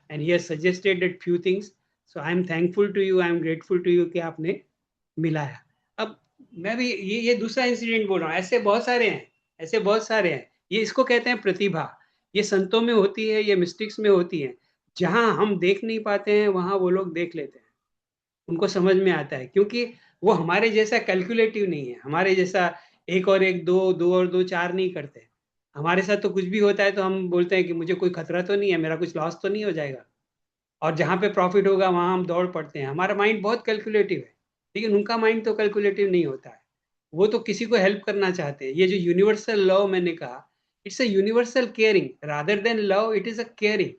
and he has suggested that few things. So I am thankful to you, I am grateful to you कि आपने मिलाया। अब मैं भी ये दूसरा इंसिडेंट बोल रहा हूँ, ऐसे बहुत सारे हैं, ऐसे बहुत सारे हैं। ये इसको कहते हैं प्रतिभा। ये संतों में होती है, ये मिस्टिक्स में होती है। जहां हम देख नहीं पाते हैं, वहां वो लोग देख लेते हैं। उनको समझ में आता है, क्योंकि वो हमारे जैसा कैलकुलेटिव नहीं है, हमारे जैसा एक और एक दो, दो और दो चार नहीं करते। हमारे साथ तो कुछ भी होता है तो हम बोलते हैं कि मुझे कोई खतरा तो नहीं है, मेरा कुछ लॉस तो नहीं हो जाएगा, और जहां पे प्रॉफिट होगा वहां हम दौड़ पड़ते हैं। हमारा माइंड बहुत कैलकुलेटिव है, लेकिन उनका माइंड तो कैलकुलेटिव नहीं होता है। वो तो किसी को हेल्प करना चाहते हैं। ये जो यूनिवर्सल लव मैंने कहा, it's a universal caring rather than love, it is a caring.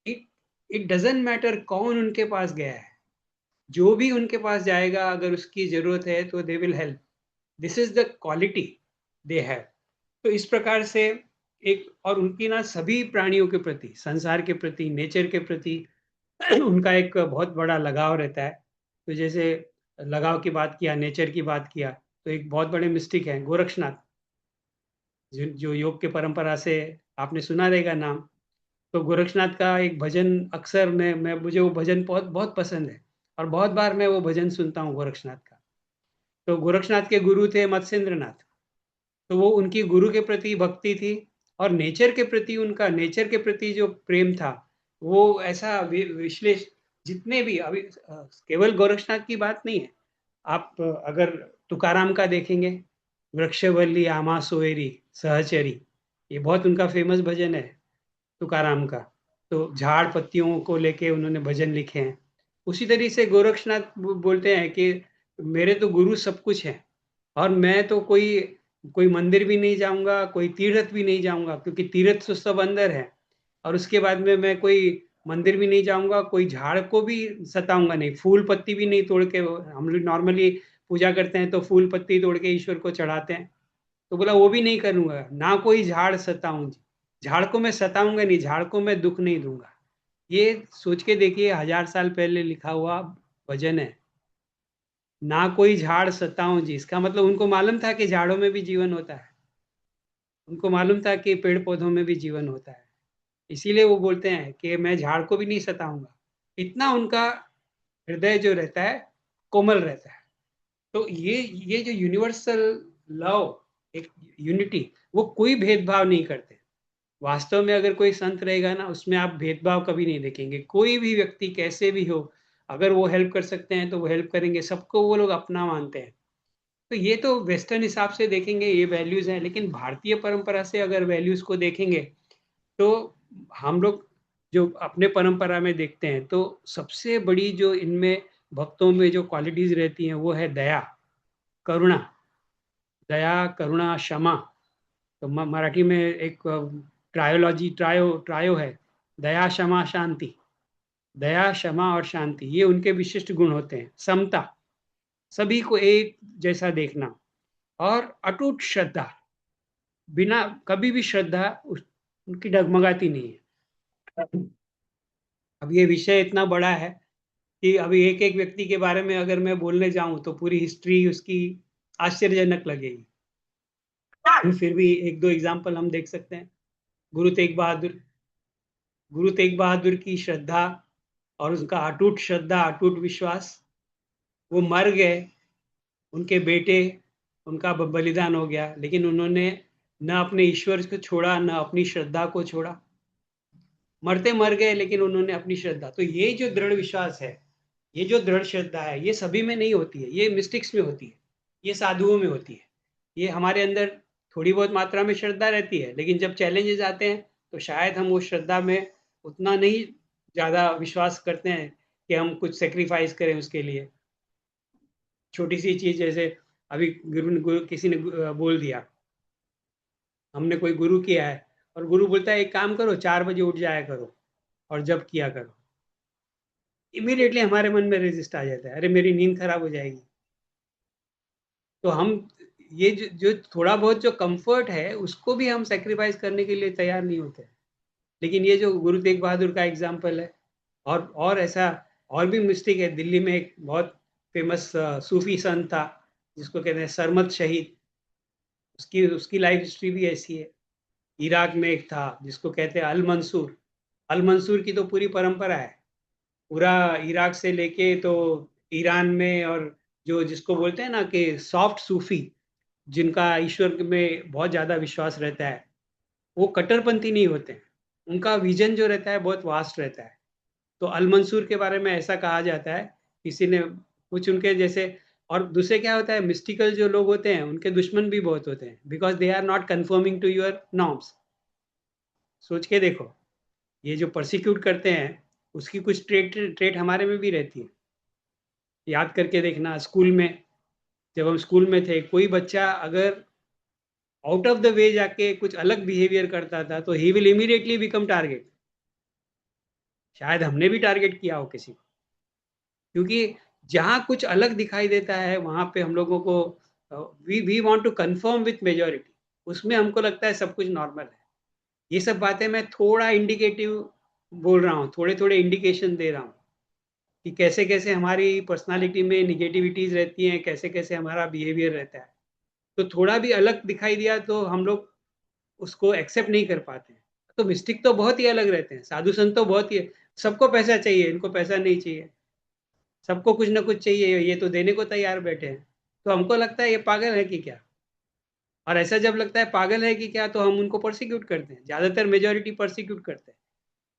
It it doesn't matter कौन उनके पास गया है, जो भी उनके पास जाएगा अगर उसकी जरूरत है तो they will help. This is the quality they have. तो इस प्रकार से एक, और उनकी ना सभी प्राणियों के प्रति, संसार के प्रति, नेचर के प्रति उनका एक बहुत बड़ा लगाव रहता है। तो जैसे लगाव की बात किया, नेचर की बात किया, तो एक बहुत बड़े मिस्टिक हैं गोरक्षनाथ, जो योग के परंपरा से आपने सुना रहेगा नाम। तो गोरक्षनाथ का एक भजन अक्सर मैं मुझे वो भजन बहुत बहुत पसंद है, और बहुत बार मैं वो भजन सुनता हूँ गोरक्षनाथ का। तो गोरक्षनाथ के गुरु थे मत्स्येंद्रनाथ। तो वो उनकी गुरु के प्रति भक्ति थी, और नेचर के प्रति, उनका नेचर के प्रति जो प्रेम था, वो ऐसा विश्लेष, जितने भी अभी केवल गोरक्षनाथ की बात नहीं है। आप अगर तुकाराम का देखेंगे, वृक्षवल्ली आमा सोएरी सहचरी, ये बहुत उनका फेमस भजन है तुकाराम का। तो झाड़ पत्तियों को लेके उन्होंने भजन लिखे हैं। उसी तरीके से गोरक्षनाथ बोलते हैं कि मेरे तो गुरु सब कुछ है, और मैं तो कोई कोई मंदिर भी नहीं जाऊंगा, कोई तीर्थ भी नहीं जाऊंगा, क्योंकि तीर्थ तो सब अंदर है। और उसके बाद में मैं कोई मंदिर भी नहीं जाऊंगा, कोई झाड़ को भी सताऊंगा नहीं, फूल पत्ती भी नहीं तोड़ के। हम लोग नॉर्मली पूजा करते हैं तो फूल पत्ती तोड़ के ईश्वर को चढ़ाते हैं। तो बोला वो भी नहीं करूंगा, ना कोई झाड़ सताऊं। झाड़ को मैं सताऊंगा नहीं, झाड़ को मैं दुख नहीं दूंगा। ये सोच के देखिए, 1000 साल पहले लिखा हुआ भजन है। ना कोई झाड़ सताऊं जी, इसका मतलब उनको मालूम था कि झाड़ों में भी जीवन होता है, उनको मालूम था कि पेड़ पौधों में भी जीवन होता है। इसीलिए वो बोलते हैं कि मैं झाड़ को भी नहीं सताऊंगा। इतना उनका हृदय जो रहता है कोमल रहता है। तो ये जो यूनिवर्सल लव, एक यूनिटी, वो कोई भेदभाव नहीं करते। वास्तव में अगर कोई संत रहेगा ना, उसमें आप भेदभाव कभी नहीं देखेंगे। कोई भी व्यक्ति कैसे भी हो, अगर वो हेल्प कर सकते हैं तो वो हेल्प करेंगे, सबको वो लोग अपना मानते हैं। तो ये तो वेस्टर्न हिसाब से देखेंगे ये वैल्यूज हैं, लेकिन भारतीय परंपरा से अगर वैल्यूज को देखेंगे, तो हम लोग जो अपने परंपरा में देखते हैं, तो सबसे बड़ी जो इनमें भक्तों में जो क्वालिटीज रहती हैं वो है दया, करुणा। दया, करुणा, क्षमा। तो मराठी में एक ट्रायोलॉजी, ट्रायो है, दया, क्षमा, शांति। दया, क्षमा और शांति, ये उनके विशिष्ट गुण होते हैं। समता, सभी को एक जैसा देखना, और अटूट श्रद्धा, बिना कभी भी श्रद्धा उनकी डगमगाती नहीं है। अब ये विषय इतना बड़ा है कि अभी एक एक व्यक्ति के बारे में अगर मैं बोलने जाऊं तो पूरी हिस्ट्री उसकी आश्चर्यजनक लगेगी। फिर भी एक दो एग्जाम्पल हम देख सकते हैं। गुरु तेग बहादुर, गुरु तेग बहादुर की श्रद्धा और उनका अटूट श्रद्धा, अटूट विश्वास। वो मर गए, उनके बेटे, उनका बलिदान हो गया, लेकिन उन्होंने न अपने ईश्वर को छोड़ा, न अपनी श्रद्धा को छोड़ा। मरते मर गए, लेकिन उन्होंने अपनी श्रद्धा। तो ये जो दृढ़ विश्वास है, ये जो दृढ़ श्रद्धा है, ये सभी में नहीं होती है, ये मिस्टिक्स में होती है, ये साधुओं में होती है। ये हमारे अंदर थोड़ी बहुत मात्रा में श्रद्धा रहती है, लेकिन जब चैलेंजेस आते हैं तो शायद हम उस श्रद्धा में उतना नहीं ज्यादा विश्वास करते हैं कि हम कुछ सेक्रीफाइस करें उसके लिए। छोटी सी चीज, जैसे अभी किसी ने बोल दिया, हमने कोई गुरु किया है, और गुरु बोलता है एक काम करो, 4 बजे उठ जाया करो और जब किया करो। इमीडिएटली हमारे मन में रेजिस्ट आ जाता है, अरे मेरी नींद खराब हो जाएगी। तो हम ये जो थोड़ा बहुत जो कंफर्ट है उसको भी हम सेक्रीफाइस करने के लिए तैयार नहीं होते। लेकिन ये जो गुरु तेग बहादुर का एग्जाम्पल है, और ऐसा और भी मिस्टिक है। दिल्ली में एक बहुत फेमस सूफी संत था जिसको कहते हैं सरमत शहीद, उसकी उसकी लाइफ हिस्ट्री भी ऐसी है। इराक में एक था जिसको कहते हैं अल मंसूर। अल मंसूर की तो पूरी परंपरा है, पूरा इराक से लेके तो ईरान में। और जो जिसको बोलते हैं ना कि सॉफ्ट सूफी, जिनका ईश्वर में बहुत ज्यादा विश्वास रहता है, वो कट्टरपंथी नहीं होते हैं। उनका विजन जो रहता है बहुत वास्ट रहता है। तो अल मंसूर के बारे में ऐसा कहा जाता है किसी ने कुछ उनके जैसे, और दूसरे क्या होता है, मिस्टिकल जो लोग होते हैं उनके दुश्मन भी बहुत होते हैं, because they are not conforming to your norms. सोच के देखो, ये जो परसिक्यूट करते हैं उसकी कुछ ट्रेट ट्रेट हमारे में भी रहती है। याद करके देखना, स्कूल में, जब हम स्कूल में थे, कोई बच्चा अगर आउट ऑफ द वे जाके कुछ अलग बिहेवियर करता था तो he will immediately become target. शायद हमने भी टारगेट किया हो किसी को, क्योंकि जहां कुछ अलग दिखाई देता है वहां पे हम लोगों को, we want to conform with majority, उसमें हमको लगता है सब कुछ नॉर्मल है। ये सब बातें मैं थोड़ा इंडिकेटिव बोल रहा हूँ, थोड़े थोड़े इंडिकेशन दे रहा हूँ कि कैसे कैसे हमारी पर्सनालिटी में निगेटिविटीज रहती हैं, कैसे कैसे हमारा बिहेवियर रहता है। तो थोड़ा भी अलग दिखाई दिया तो हम लोग उसको एक्सेप्ट नहीं कर पाते हैं। तो मिस्टिक तो बहुत ही अलग रहते हैं, साधु संत तो बहुत ही, सबको पैसा चाहिए, इनको पैसा नहीं चाहिए, सबको कुछ ना कुछ चाहिए, ये तो देने को तैयार बैठे हैं। तो हमको लगता है ये पागल है कि क्या, और ऐसा जब लगता है पागल है कि क्या तो हम उनको प्रोसिक्यूट करते हैं, ज्यादातर मेजोरिटी प्रोसिक्यूट करते हैं।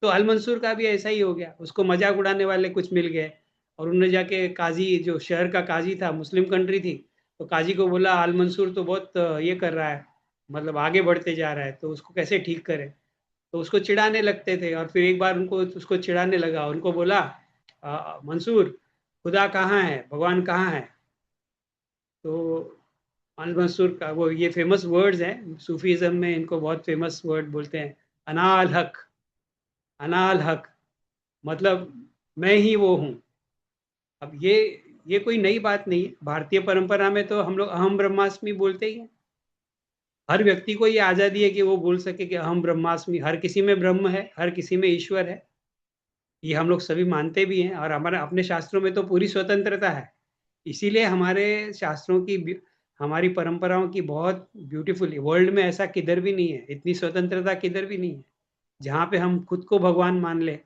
तो अल मंसूर का भी ऐसा ही हो गया, उसको मजाक उड़ाने वाले कुछ मिल गए, और उन्होंने जाके काजी, जो शहर का काजी था, मुस्लिम कंट्री थी, तो काजी को बोला अल मंसूर तो बहुत ये कर रहा है, मतलब आगे बढ़ते जा रहा है, तो उसको कैसे ठीक करे। तो उसको चिढ़ाने लगते थे, और फिर एक बार उनको उसको चिढ़ाने लगा, उनको बोला मंसूर, खुदा कहाँ है, भगवान कहाँ है। तो अल मंसूर का वो ये फेमस वर्ड्स हैं, सूफीज्म में इनको बहुत फेमस वर्ड बोलते हैं, अनाल हक, अनाल हक, मतलब मैं ही वो हूँ। अब ये कोई नई बात नहीं है, भारतीय परंपरा में तो हम लोग अहम ब्रह्मास्मि बोलते ही हैं। हर व्यक्ति को ये आजादी है कि वो बोल सके कि अहम ब्रह्मास्मि, हर किसी में ब्रह्म है, हर किसी में ईश्वर है, ये हम लोग सभी मानते भी हैं, और हमारे अपने शास्त्रों में तो पूरी स्वतंत्रता है। इसीलिए हमारे शास्त्रों की, हमारी परंपराओं की बहुत ब्यूटीफुल, वर्ल्ड में ऐसा किधर भी नहीं है, इतनी स्वतंत्रता किधर भी नहीं है जहाँ पे हम खुद को भगवान मान ले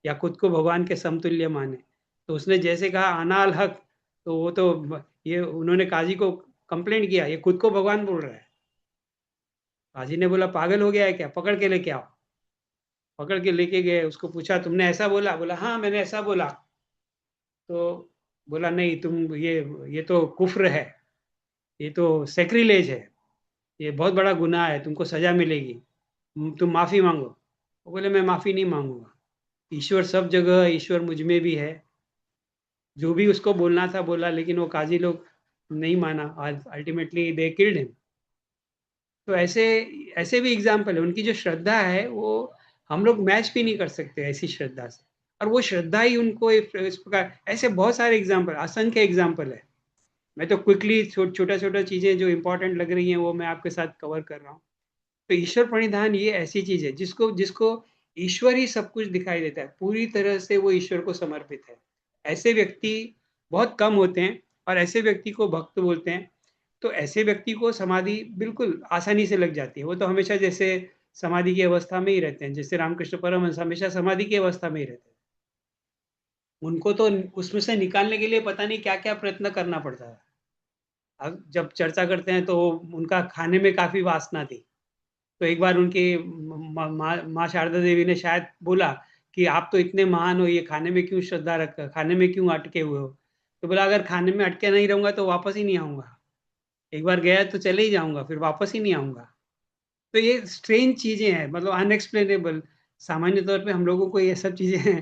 या खुद को भगवान के समतुल्य माने। तो उसने जैसे कहा अनाल हक, तो वो तो, ये उन्होंने काजी को कंप्लेंट किया, ये खुद को भगवान बोल रहा है। काजी ने बोला पागल हो गया है क्या, पकड़ के लेके आओ। पकड़ के लेके गए, उसको पूछा तुमने ऐसा बोला, बोला हाँ मैंने ऐसा बोला। तो बोला नहीं, तुम ये तो कुफ्र है, ये तो सेक्रिलेज है, ये बहुत बड़ा गुनाह है, तुमको सजा मिलेगी, तुम माफी मांगो। वो बोले मैं माफी नहीं मांगूंगा, ईश्वर सब जगह है, ईश्वर मुझ में भी है। जो भी उसको बोलना था बोला, लेकिन वो काजी लोग नहीं माना, और अल्टीमेटली दे किल्ड हिम। तो ऐसे ऐसे भी एग्जाम्पल है, उनकी जो श्रद्धा है वो हम लोग मैच भी नहीं कर सकते ऐसी श्रद्धा से, और वो श्रद्धा ही उनको इस प्रकार, ऐसे बहुत सारे एग्जाम्पल, असंख्य एग्जाम्पल है। मैं तो क्विकली छोटा छोटा चीजें जो इंपॉर्टेंट लग रही हैं वो मैं आपके साथ कवर कर रहा हूँ। तो ईश्वर प्रणिधान ये ऐसी चीज है जिसको जिसको ईश्वर ही सब कुछ दिखाई देता है, पूरी तरह से वो ईश्वर को समर्पित है। ऐसे व्यक्ति बहुत कम होते हैं, और ऐसे व्यक्ति को भक्त बोलते हैं। तो ऐसे व्यक्ति को समाधि बिल्कुल आसानी से लग जाती है, वो तो हमेशा जैसे समाधि की अवस्था में ही रहते हैं, जैसे रामकृष्ण परमहंस हमेशा समाधि की अवस्था में ही रहते हैं। उनको तो उसमें से निकालने के लिए पता नहीं क्या क्या प्रयत्न करना पड़ता है। अब जब चर्चा करते हैं तो उनका खाने में काफी वासना थी, तो एक बार उनकी माँ शारदा देवी ने शायद बोला कि आप तो इतने महान हो, ये खाने में क्यों श्रद्धा रख, खाने में क्यों अटके हुए हो। तो बोला अगर खाने में अटके नहीं रहूंगा तो वापस ही नहीं आऊंगा, एक बार गया तो चले ही जाऊंगा, फिर वापस ही नहीं आऊंगा। तो ये स्ट्रेंज चीजें हैं, मतलब अनएक्सप्लेनेबल। सामान्य तौर पे हम लोगों को ये सब चीजें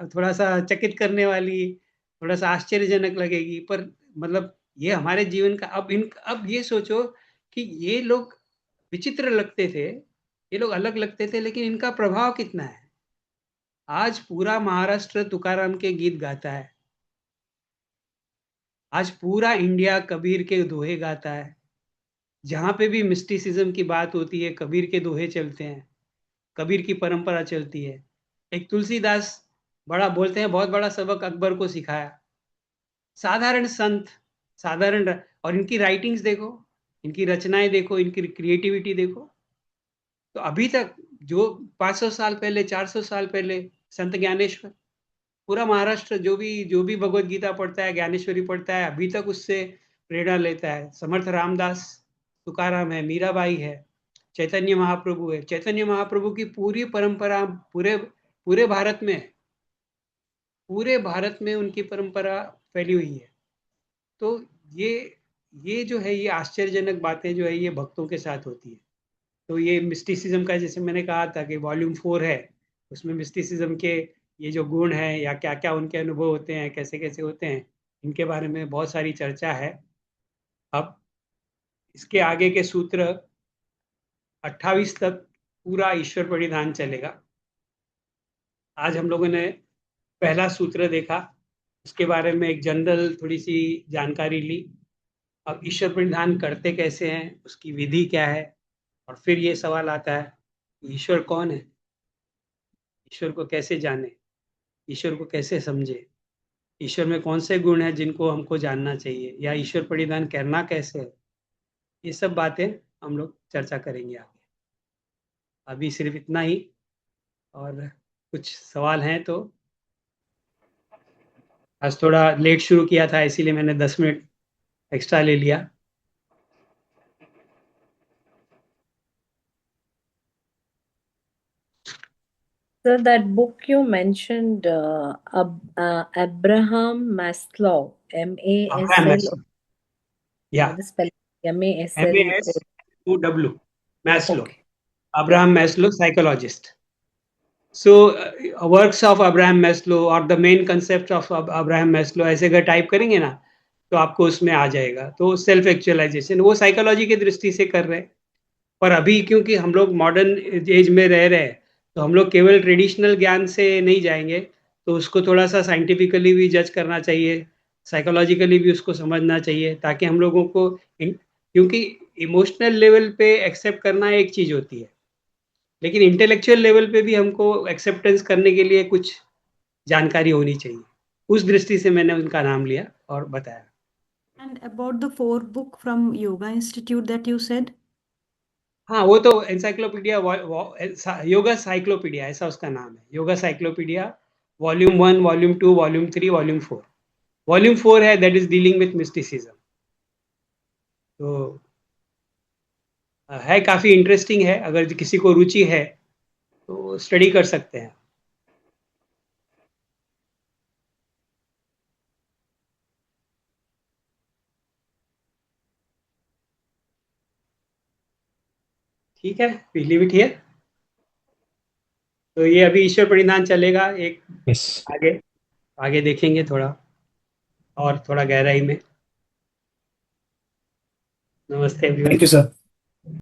थोड़ा सा चकित करने वाली, थोड़ा सा आश्चर्यजनक लगेगी, पर मतलब ये हमारे जीवन का, अब ये सोचो कि ये लोग विचित्र लगते थे, ये लोग अलग लगते थे, लेकिन इनका प्रभाव कितना है। आज पूरा महाराष्ट्र तुकाराम के गीत गाता है, आज पूरा इंडिया कबीर के दोहे गाता है, जहां पे भी मिस्टिसिज्म की बात होती है कबीर के दोहे चलते हैं, कबीर की परंपरा चलती है। एक तुलसीदास, बड़ा बोलते हैं बहुत बड़ा सबक अकबर को सिखाया, साधारण संत, और इनकी राइटिंग्स देखो, इनकी रचनाएं देखो, इनकी क्रिएटिविटी देखो। तो अभी तक जो 500 साल पहले, 400 साल पहले, संत ज्ञानेश्वर, पूरा महाराष्ट्र जो भी भगवत गीता पढ़ता है, ज्ञानेश्वरी पढ़ता है, अभी तक उससे प्रेरणा लेता है। समर्थ रामदास, तुकाराम है, मीराबाई है, चैतन्य महाप्रभु है। चैतन्य महाप्रभु की पूरी परंपरा पूरे पूरे भारत में है, पूरे भारत में उनकी परंपरा फैली हुई है। तो ये ये जो है, ये आश्चर्यजनक बातें जो है ये भक्तों के साथ होती है। तो ये मिस्टिसिज्म का, जैसे मैंने कहा था कि वॉल्यूम 4 है, उसमें मिस्टिसिज्म के ये जो गुण हैं या क्या क्या उनके अनुभव होते हैं, कैसे कैसे होते हैं, इनके बारे में बहुत सारी चर्चा है। अब इसके आगे के सूत्र 28 तक पूरा ईश्वर परिधान चलेगा। आज हम लोगों ने पहला सूत्र देखा, उसके बारे में एक जनरल थोड़ी सी जानकारी ली। अब ईश्वर परिधान करते कैसे हैं, उसकी विधि क्या है, और फिर ये सवाल आता है, ईश्वर कौन है, ईश्वर को कैसे जाने, ईश्वर को कैसे समझे, ईश्वर में कौन से गुण हैं जिनको हमको जानना चाहिए, या ईश्वर परिधान करना कैसे है। ये सब बातें हम लोग चर्चा करेंगे आगे। अभी सिर्फ इतना ही, और कुछ सवाल हैं तो। आज थोड़ा लेट शुरू किया था, इसीलिए मैंने 10 मिनट एक्स्ट्रा ले लिया। So that book you mentioned, Abraham Maslow, Abraham M-A-S-L-O, Maslow, या the spelling MS M-A-S-L-O. W, मैस्लो, Okay. Yeah. Abraham Maslow, psychologist. So works of Abraham Maslow और the main concept of Abraham Maslow, ऐसे अगर type करेंगे ना तो आपको उसमें आ जाएगा। तो सेल्फ एक्चुअलाइजेशन वो साइकोलॉजी की दृष्टि से कर रहे हैं। पर अभी क्योंकि हम लोग मॉडर्न एज में रह रहे हैं, तो हम लोग केवल ट्रेडिशनल ज्ञान से नहीं जाएंगे, तो उसको थोड़ा सा साइंटिफिकली भी जज करना चाहिए, साइकोलॉजिकली भी उसको समझना चाहिए, ताकि हम लोगों को क्योंकि इमोशनल लेवल पे एक्सेप्ट करना एक चीज होती है, लेकिन इंटेलेक्चुअल लेवल पे भी हमको एक्सेप्टेंस करने के लिए कुछ जानकारी होनी चाहिए। उस दृष्टि से मैंने उनका नाम लिया और बताया। And about the fourth book from Yoga Institute that you said? हाँ, वो तो एनसाइक्लोपीडिया, योगा साइक्लोपीडिया ऐसा उसका नाम है, yoga cyclopedia, volume 1, volume 2, volume 3, volume 4। Volume 4 है, that is dealing with mysticism. तो है, काफी इंटरेस्टिंग है, अगर किसी को रुचि है तो स्टडी कर सकते हैं। ठीक है, बिजली भी ठीक है। तो ये अभी ईश्वर परिधान चलेगा एक, यस। आगे आगे देखेंगे थोड़ा और थोड़ा गहराई में। नमस्ते एवरीवन। Thank you sir.